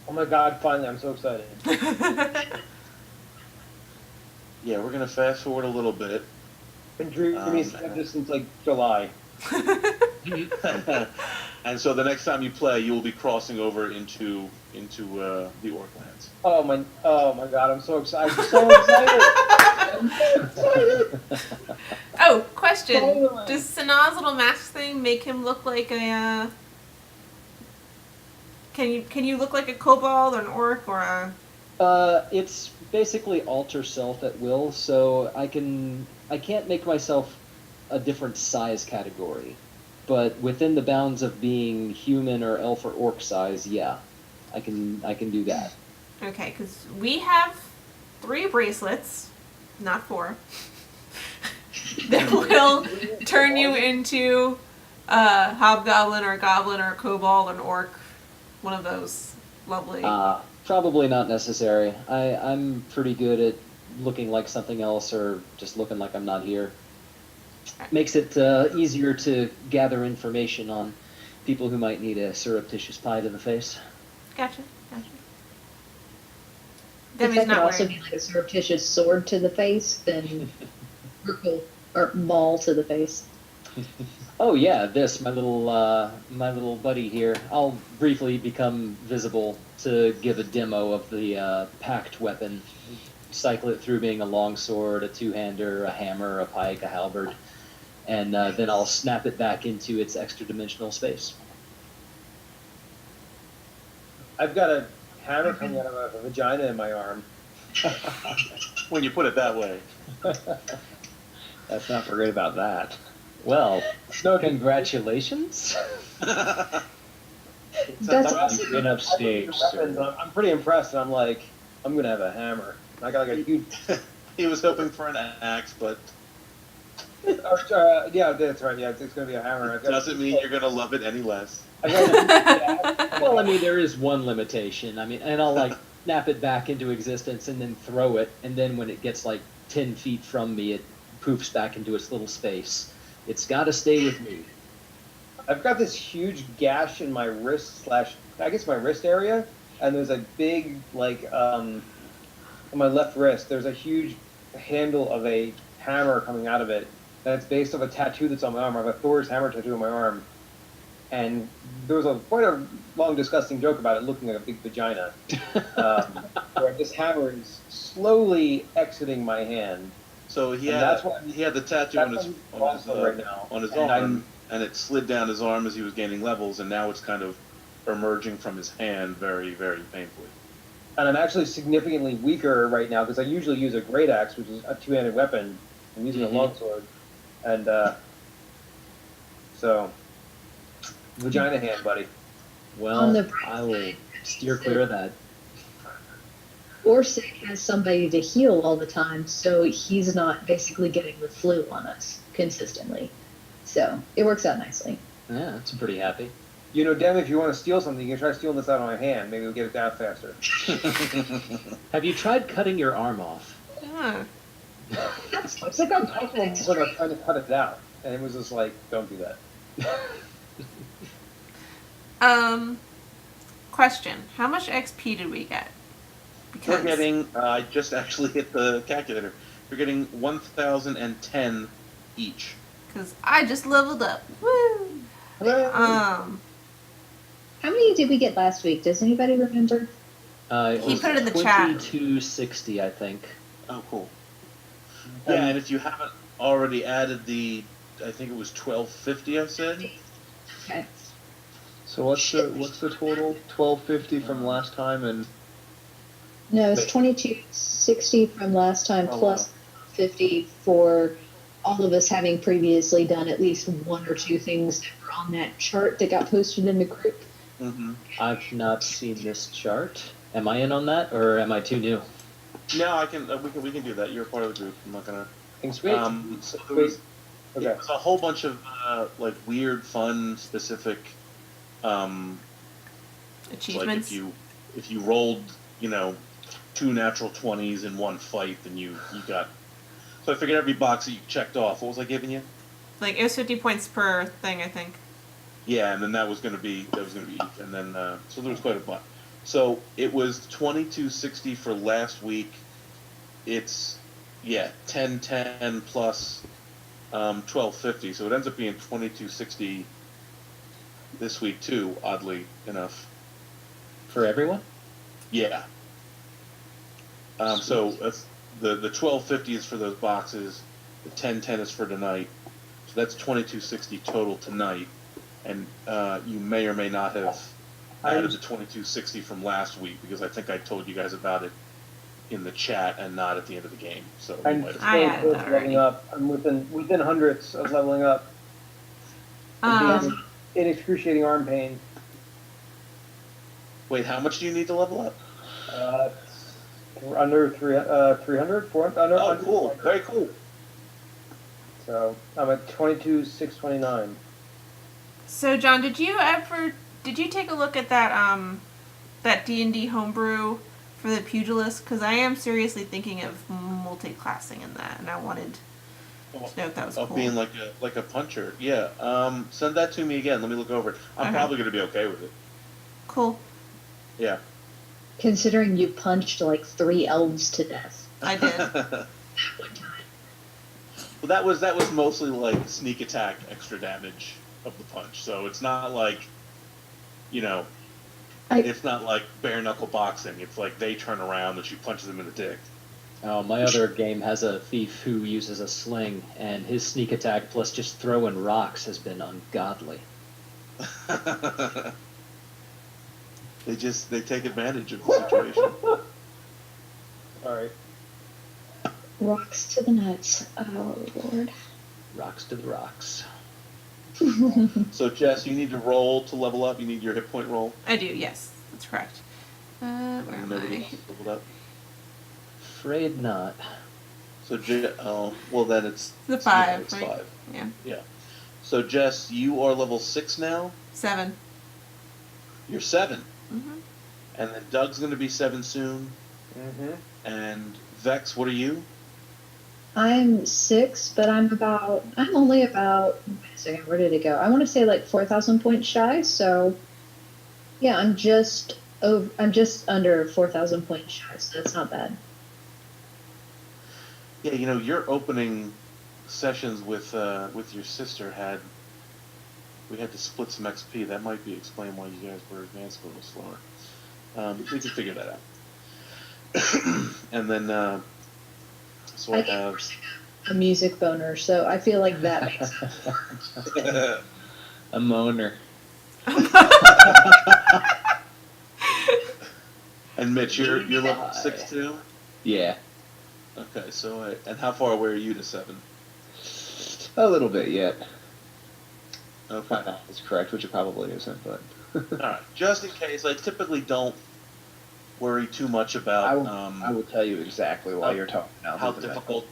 oh my god, finally, I'm so excited. Yeah, we're going to fast forward a little bit. Been dreaming of this since like July. And so the next time you play, you will be crossing over into the Orc lands. Oh my god, I'm so excited. I'm so excited. I'm so excited. Oh, question. Totally. Does Sanaa's little mask thing make him look like a Can you look like a kobold or an orc or a It's basically alter self at will, so I can't make myself a different size category. But within the bounds of being human or elf or orc size, yeah. I can do that. Okay, because we have 3 bracelets, not 4, that will turn you into a hobgoblin or a goblin or a kobold or an orc. One of those lovely. Probably not necessary. I'm pretty good at looking like something else or just looking like I'm not here. Makes it easier to gather information on people who might need a surreptitious pie to the face. Gotcha. If Demi's that could not also wearing. be like a surreptitious sword to the face, then or ball to the face. Oh yeah, this my little buddy here. I'll briefly become visible to give a demo of the packed weapon. Cycle it through being a longsword, a two-hander, a hammer, a pike, a halberd, and then I'll snap it back into its extra-dimensional space. I've got a hammer coming out of a vagina in my arm. When you put it that way. Let's not forget about that. Well, No, congratulations. That's You've been upstage, weapons, sir. I'm pretty impressed. And I'm like, I'm gonna have a hammer. I got like a huge. He was hoping for an axe, but Yeah, that's right. Yeah, it's gonna be a hammer. I've got doesn't mean you're gonna love it any less. I got Well, I mean, there is one limitation. I mean, and I'll like snap it back into existence and then throw it, and then when it gets like 10 feet from me, it poofs back into its little space. It's got to stay with me. I've got this huge gash in my wrist / I guess my wrist area, and there's a big like on my left wrist. There's a huge handle of a hammer coming out of it. That's based off a tattoo that's on my arm. I have a Thor's hammer tattoo on my arm, and there was quite a long, disgusting joke about it looking like a big vagina. Where this hammer is slowly exiting my hand. So he And had that's what- he had the tattoo that's on his what I'm doing right now. on his And arm, and it slid down his arm as he was gaining levels, and now it's kind of emerging from his hand very, very painfully. And I'm actually significantly weaker right now because I usually use a great axe, which is a two-handed weapon. I'm using a longsword, and so vagina hand, buddy. Well, On the I will steer clear of that. Orsic has somebody to heal all the time, so he's not basically getting the flu on us consistently. So it works out nicely. Yeah, that's pretty happy. You know, Dem, if you want to steal something, you can try stealing this out of my hand. Maybe we'll get it down faster. Have you tried cutting your arm off? Yeah. That's I think I'm comfortable when I was trying to cut it out, and it was just like, don't do that. Question. How much XP did we get? We're getting. I just actually hit the calculator. We're getting 1,010 each. Because I just leveled up. Woo! How many did we get last week? Does anybody remember? It He was put it in the chat. 2260, I think. Oh, cool. Yeah, and if you haven't already added the I think it was 1250. I said. Okay. So what's the total? 1250 from last time, and No, it's Wait. 2260 from last time Oh, plus 50 for all of us having previously done at least one or two things that were on that chart that got posted in the group. Mm-hmm. I've not seen this chart. Am I in on that, or am I too new? No, I can. We can do that. You're a part of the group. I'm not gonna. Sweet. So there Wait. was, Okay. it was a whole bunch of like weird, fun, specific. It's like Achievements. if you rolled, 2 natural 20s in one fight, then you got. So I figured every box that you checked off. What was I giving you? Like it was 50 points per thing, I think. Yeah, and then that was gonna be each, and then so there was quite a bunch. So it was 2260 for last week. It's 1010 plus 1250, so it ends up being 2260 this week too. Oddly enough, For everyone? yeah. So that's the 1250 is for those boxes. The 1010 is for tonight. So that's 2260 total tonight, and you may or may not have added the 2260 from last week because I think I told you guys about it in the chat and not at the end of the game. So you I'm might have. I so added close that to leveling already. up. I'm within hundreds of leveling up. And being in excruciating arm pain. Wait, how much do you need to level up? Under 300, 400. Under Cool. 400. Very cool. So I'm at 22,629. So John, did you take a look at that D&D homebrew for the pugilist? Because I am seriously thinking of multi-classing in that, and I wanted to know if that was cool. Of being like a puncher. Yeah. Send that to me again. Let me look over it. I'm Okay. probably going to be okay with it. Cool. Yeah. Considering you punched like 3 elves to death. I did. One time. Well, that was mostly like sneak attack, extra damage of the punch. So it's not like, it's not like bare knuckle boxing. It's like they turn around and she punches them in the dick. Oh, my other game has a thief who uses a sling, and his sneak attack plus just throwing rocks has been ungodly. They take advantage of the situation. All right. Rocks to the nuts. Oh, Lord. Rocks to the rocks. So Jess, you need to roll to level up. You need your hit point roll. I do, yes. That's correct. Where am Nobody I? else is leveled up. Afraid not. So well then it's The 5, it's right? 5. Yeah. Yeah. So Jess, you are level 6 now. 7. You're 7, Mm-hmm. and then Doug's going to be 7 soon. Mm-hmm. And Vex, what are you? I'm 6, but I'm only about, wait a second, where did it go? I want to say like 4,000 points shy, so yeah, I'm just under 4,000 points shy, so that's not bad. Yeah, your opening sessions with your sister we had to split some XP. That might be explain why you guys were advanced a little slower. We can figure that out. And then, so I have a music boner, so I feel like that makes sense. A moaner. And Mitch, you're level 6 too. Yeah. Okay, so and how far away are you to 7? a little bit yet. Okay. That's correct, which it probably isn't, but. All right. Just in case, I typically don't worry too much about I will tell you exactly while you're talking now. how difficult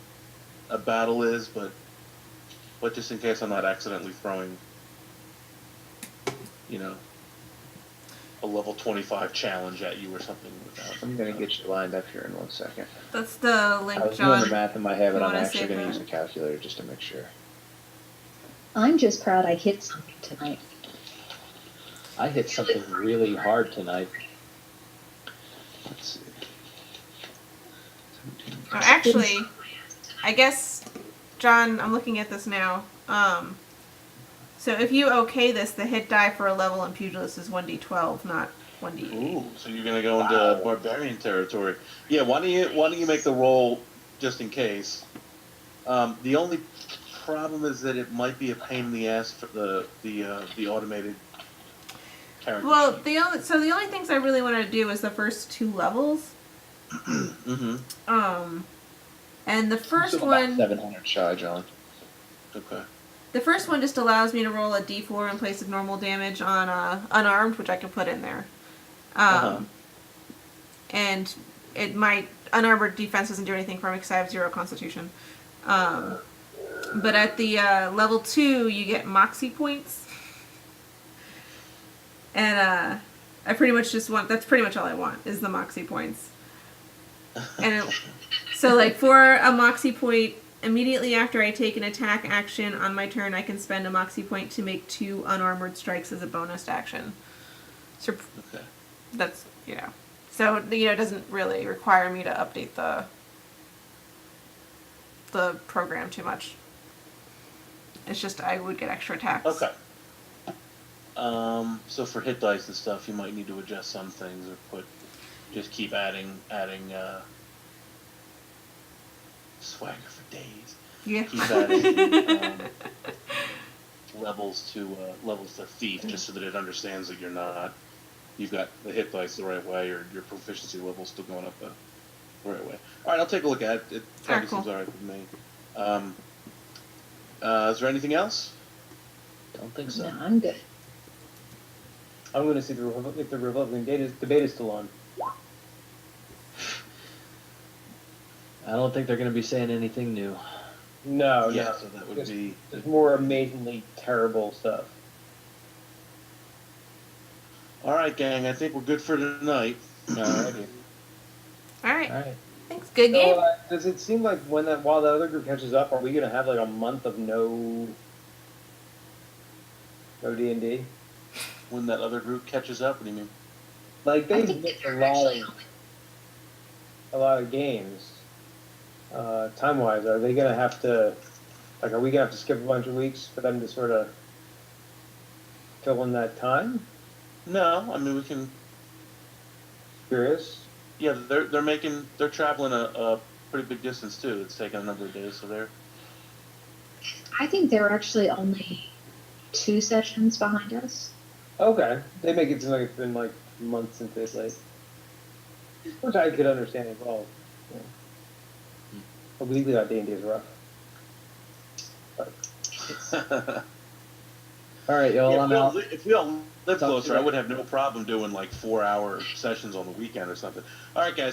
a battle is, but just in case I'm not accidentally throwing, a level 25 challenge at you or something without. I'm going to get you lined up here in 1 second. That's the link, I was doing John. the math in my head, but You I'm wanna actually save going to that? use a calculator just to make sure. I'm just proud I hit something tonight. I hit something really hard tonight. Let's see. 17. Oh, actually, I guess, John, I'm looking at this now. So if you okay this, the hit die for a level in Pugilist is 1d12, not 1d8. Ooh, so you're gonna go into barbarian territory. Yeah, why don't you make the roll just in case? The only problem is that it might be a pain in the ass for the automated character Well, sheet. the only things I really want to do is the first 2 levels. Mm-hmm. And the first Still about one, 700 shy, John. Okay. the first one just allows me to roll a d4 in place of normal damage on unarmed, which I can put in there. Uh-huh. And it might unarmored defense doesn't do anything for me because I have 0 constitution. But at the level 2, you get moxie points, and I pretty much just want. That's pretty much all I want is the moxie points. And so, like for a moxie point, immediately after I take an attack action on my turn, I can spend a moxie point to make 2 unarmored strikes as a bonus action. So Okay. that's So it doesn't really require me to update the program too much. It's just I would get extra attacks. Okay. So for hit dice and stuff, you might need to adjust some things or just keep adding swagger for days. Yeah. Keep adding levels to thief, just so that it understands that you've got the hit dice the right way, or your proficiency level's still going up the right way. All right, I'll take a look at it. It probably Cool. seems all right with me. Is there anything else? Don't think so. No, I'm good. I'm going to see if the Republican debate is still on. I don't think they're going to be saying anything new. No, Yeah, no. so that would There's- be. There's more amazingly terrible stuff. All right, gang. I think we're good for tonight. Alrighty. All right. All right. Thanks. Good game. So, does it seem like while the other group catches up, are we going to have like a month of no D&D? When that other group catches up, what do you mean? Like I they've think missed that they're actually a lot of games. Time wise, are they going to have to? Like, are we going to have to skip a bunch of weeks for them to sort of fill in that time? No, I mean we can. Curious. Yeah, they're traveling a pretty big distance too. It's taking a number of days, so they're. I think there were actually only 2 sessions behind us. Okay, they make it seem like it's been like months since they played, which I could understand as well. Yeah. A weekly without D&D is rough. All right, y'all. Yeah, I'm out. if we all live Talk to closer, you I would have no problem doing like 4-hour sessions on the weekend or something. All right, guys.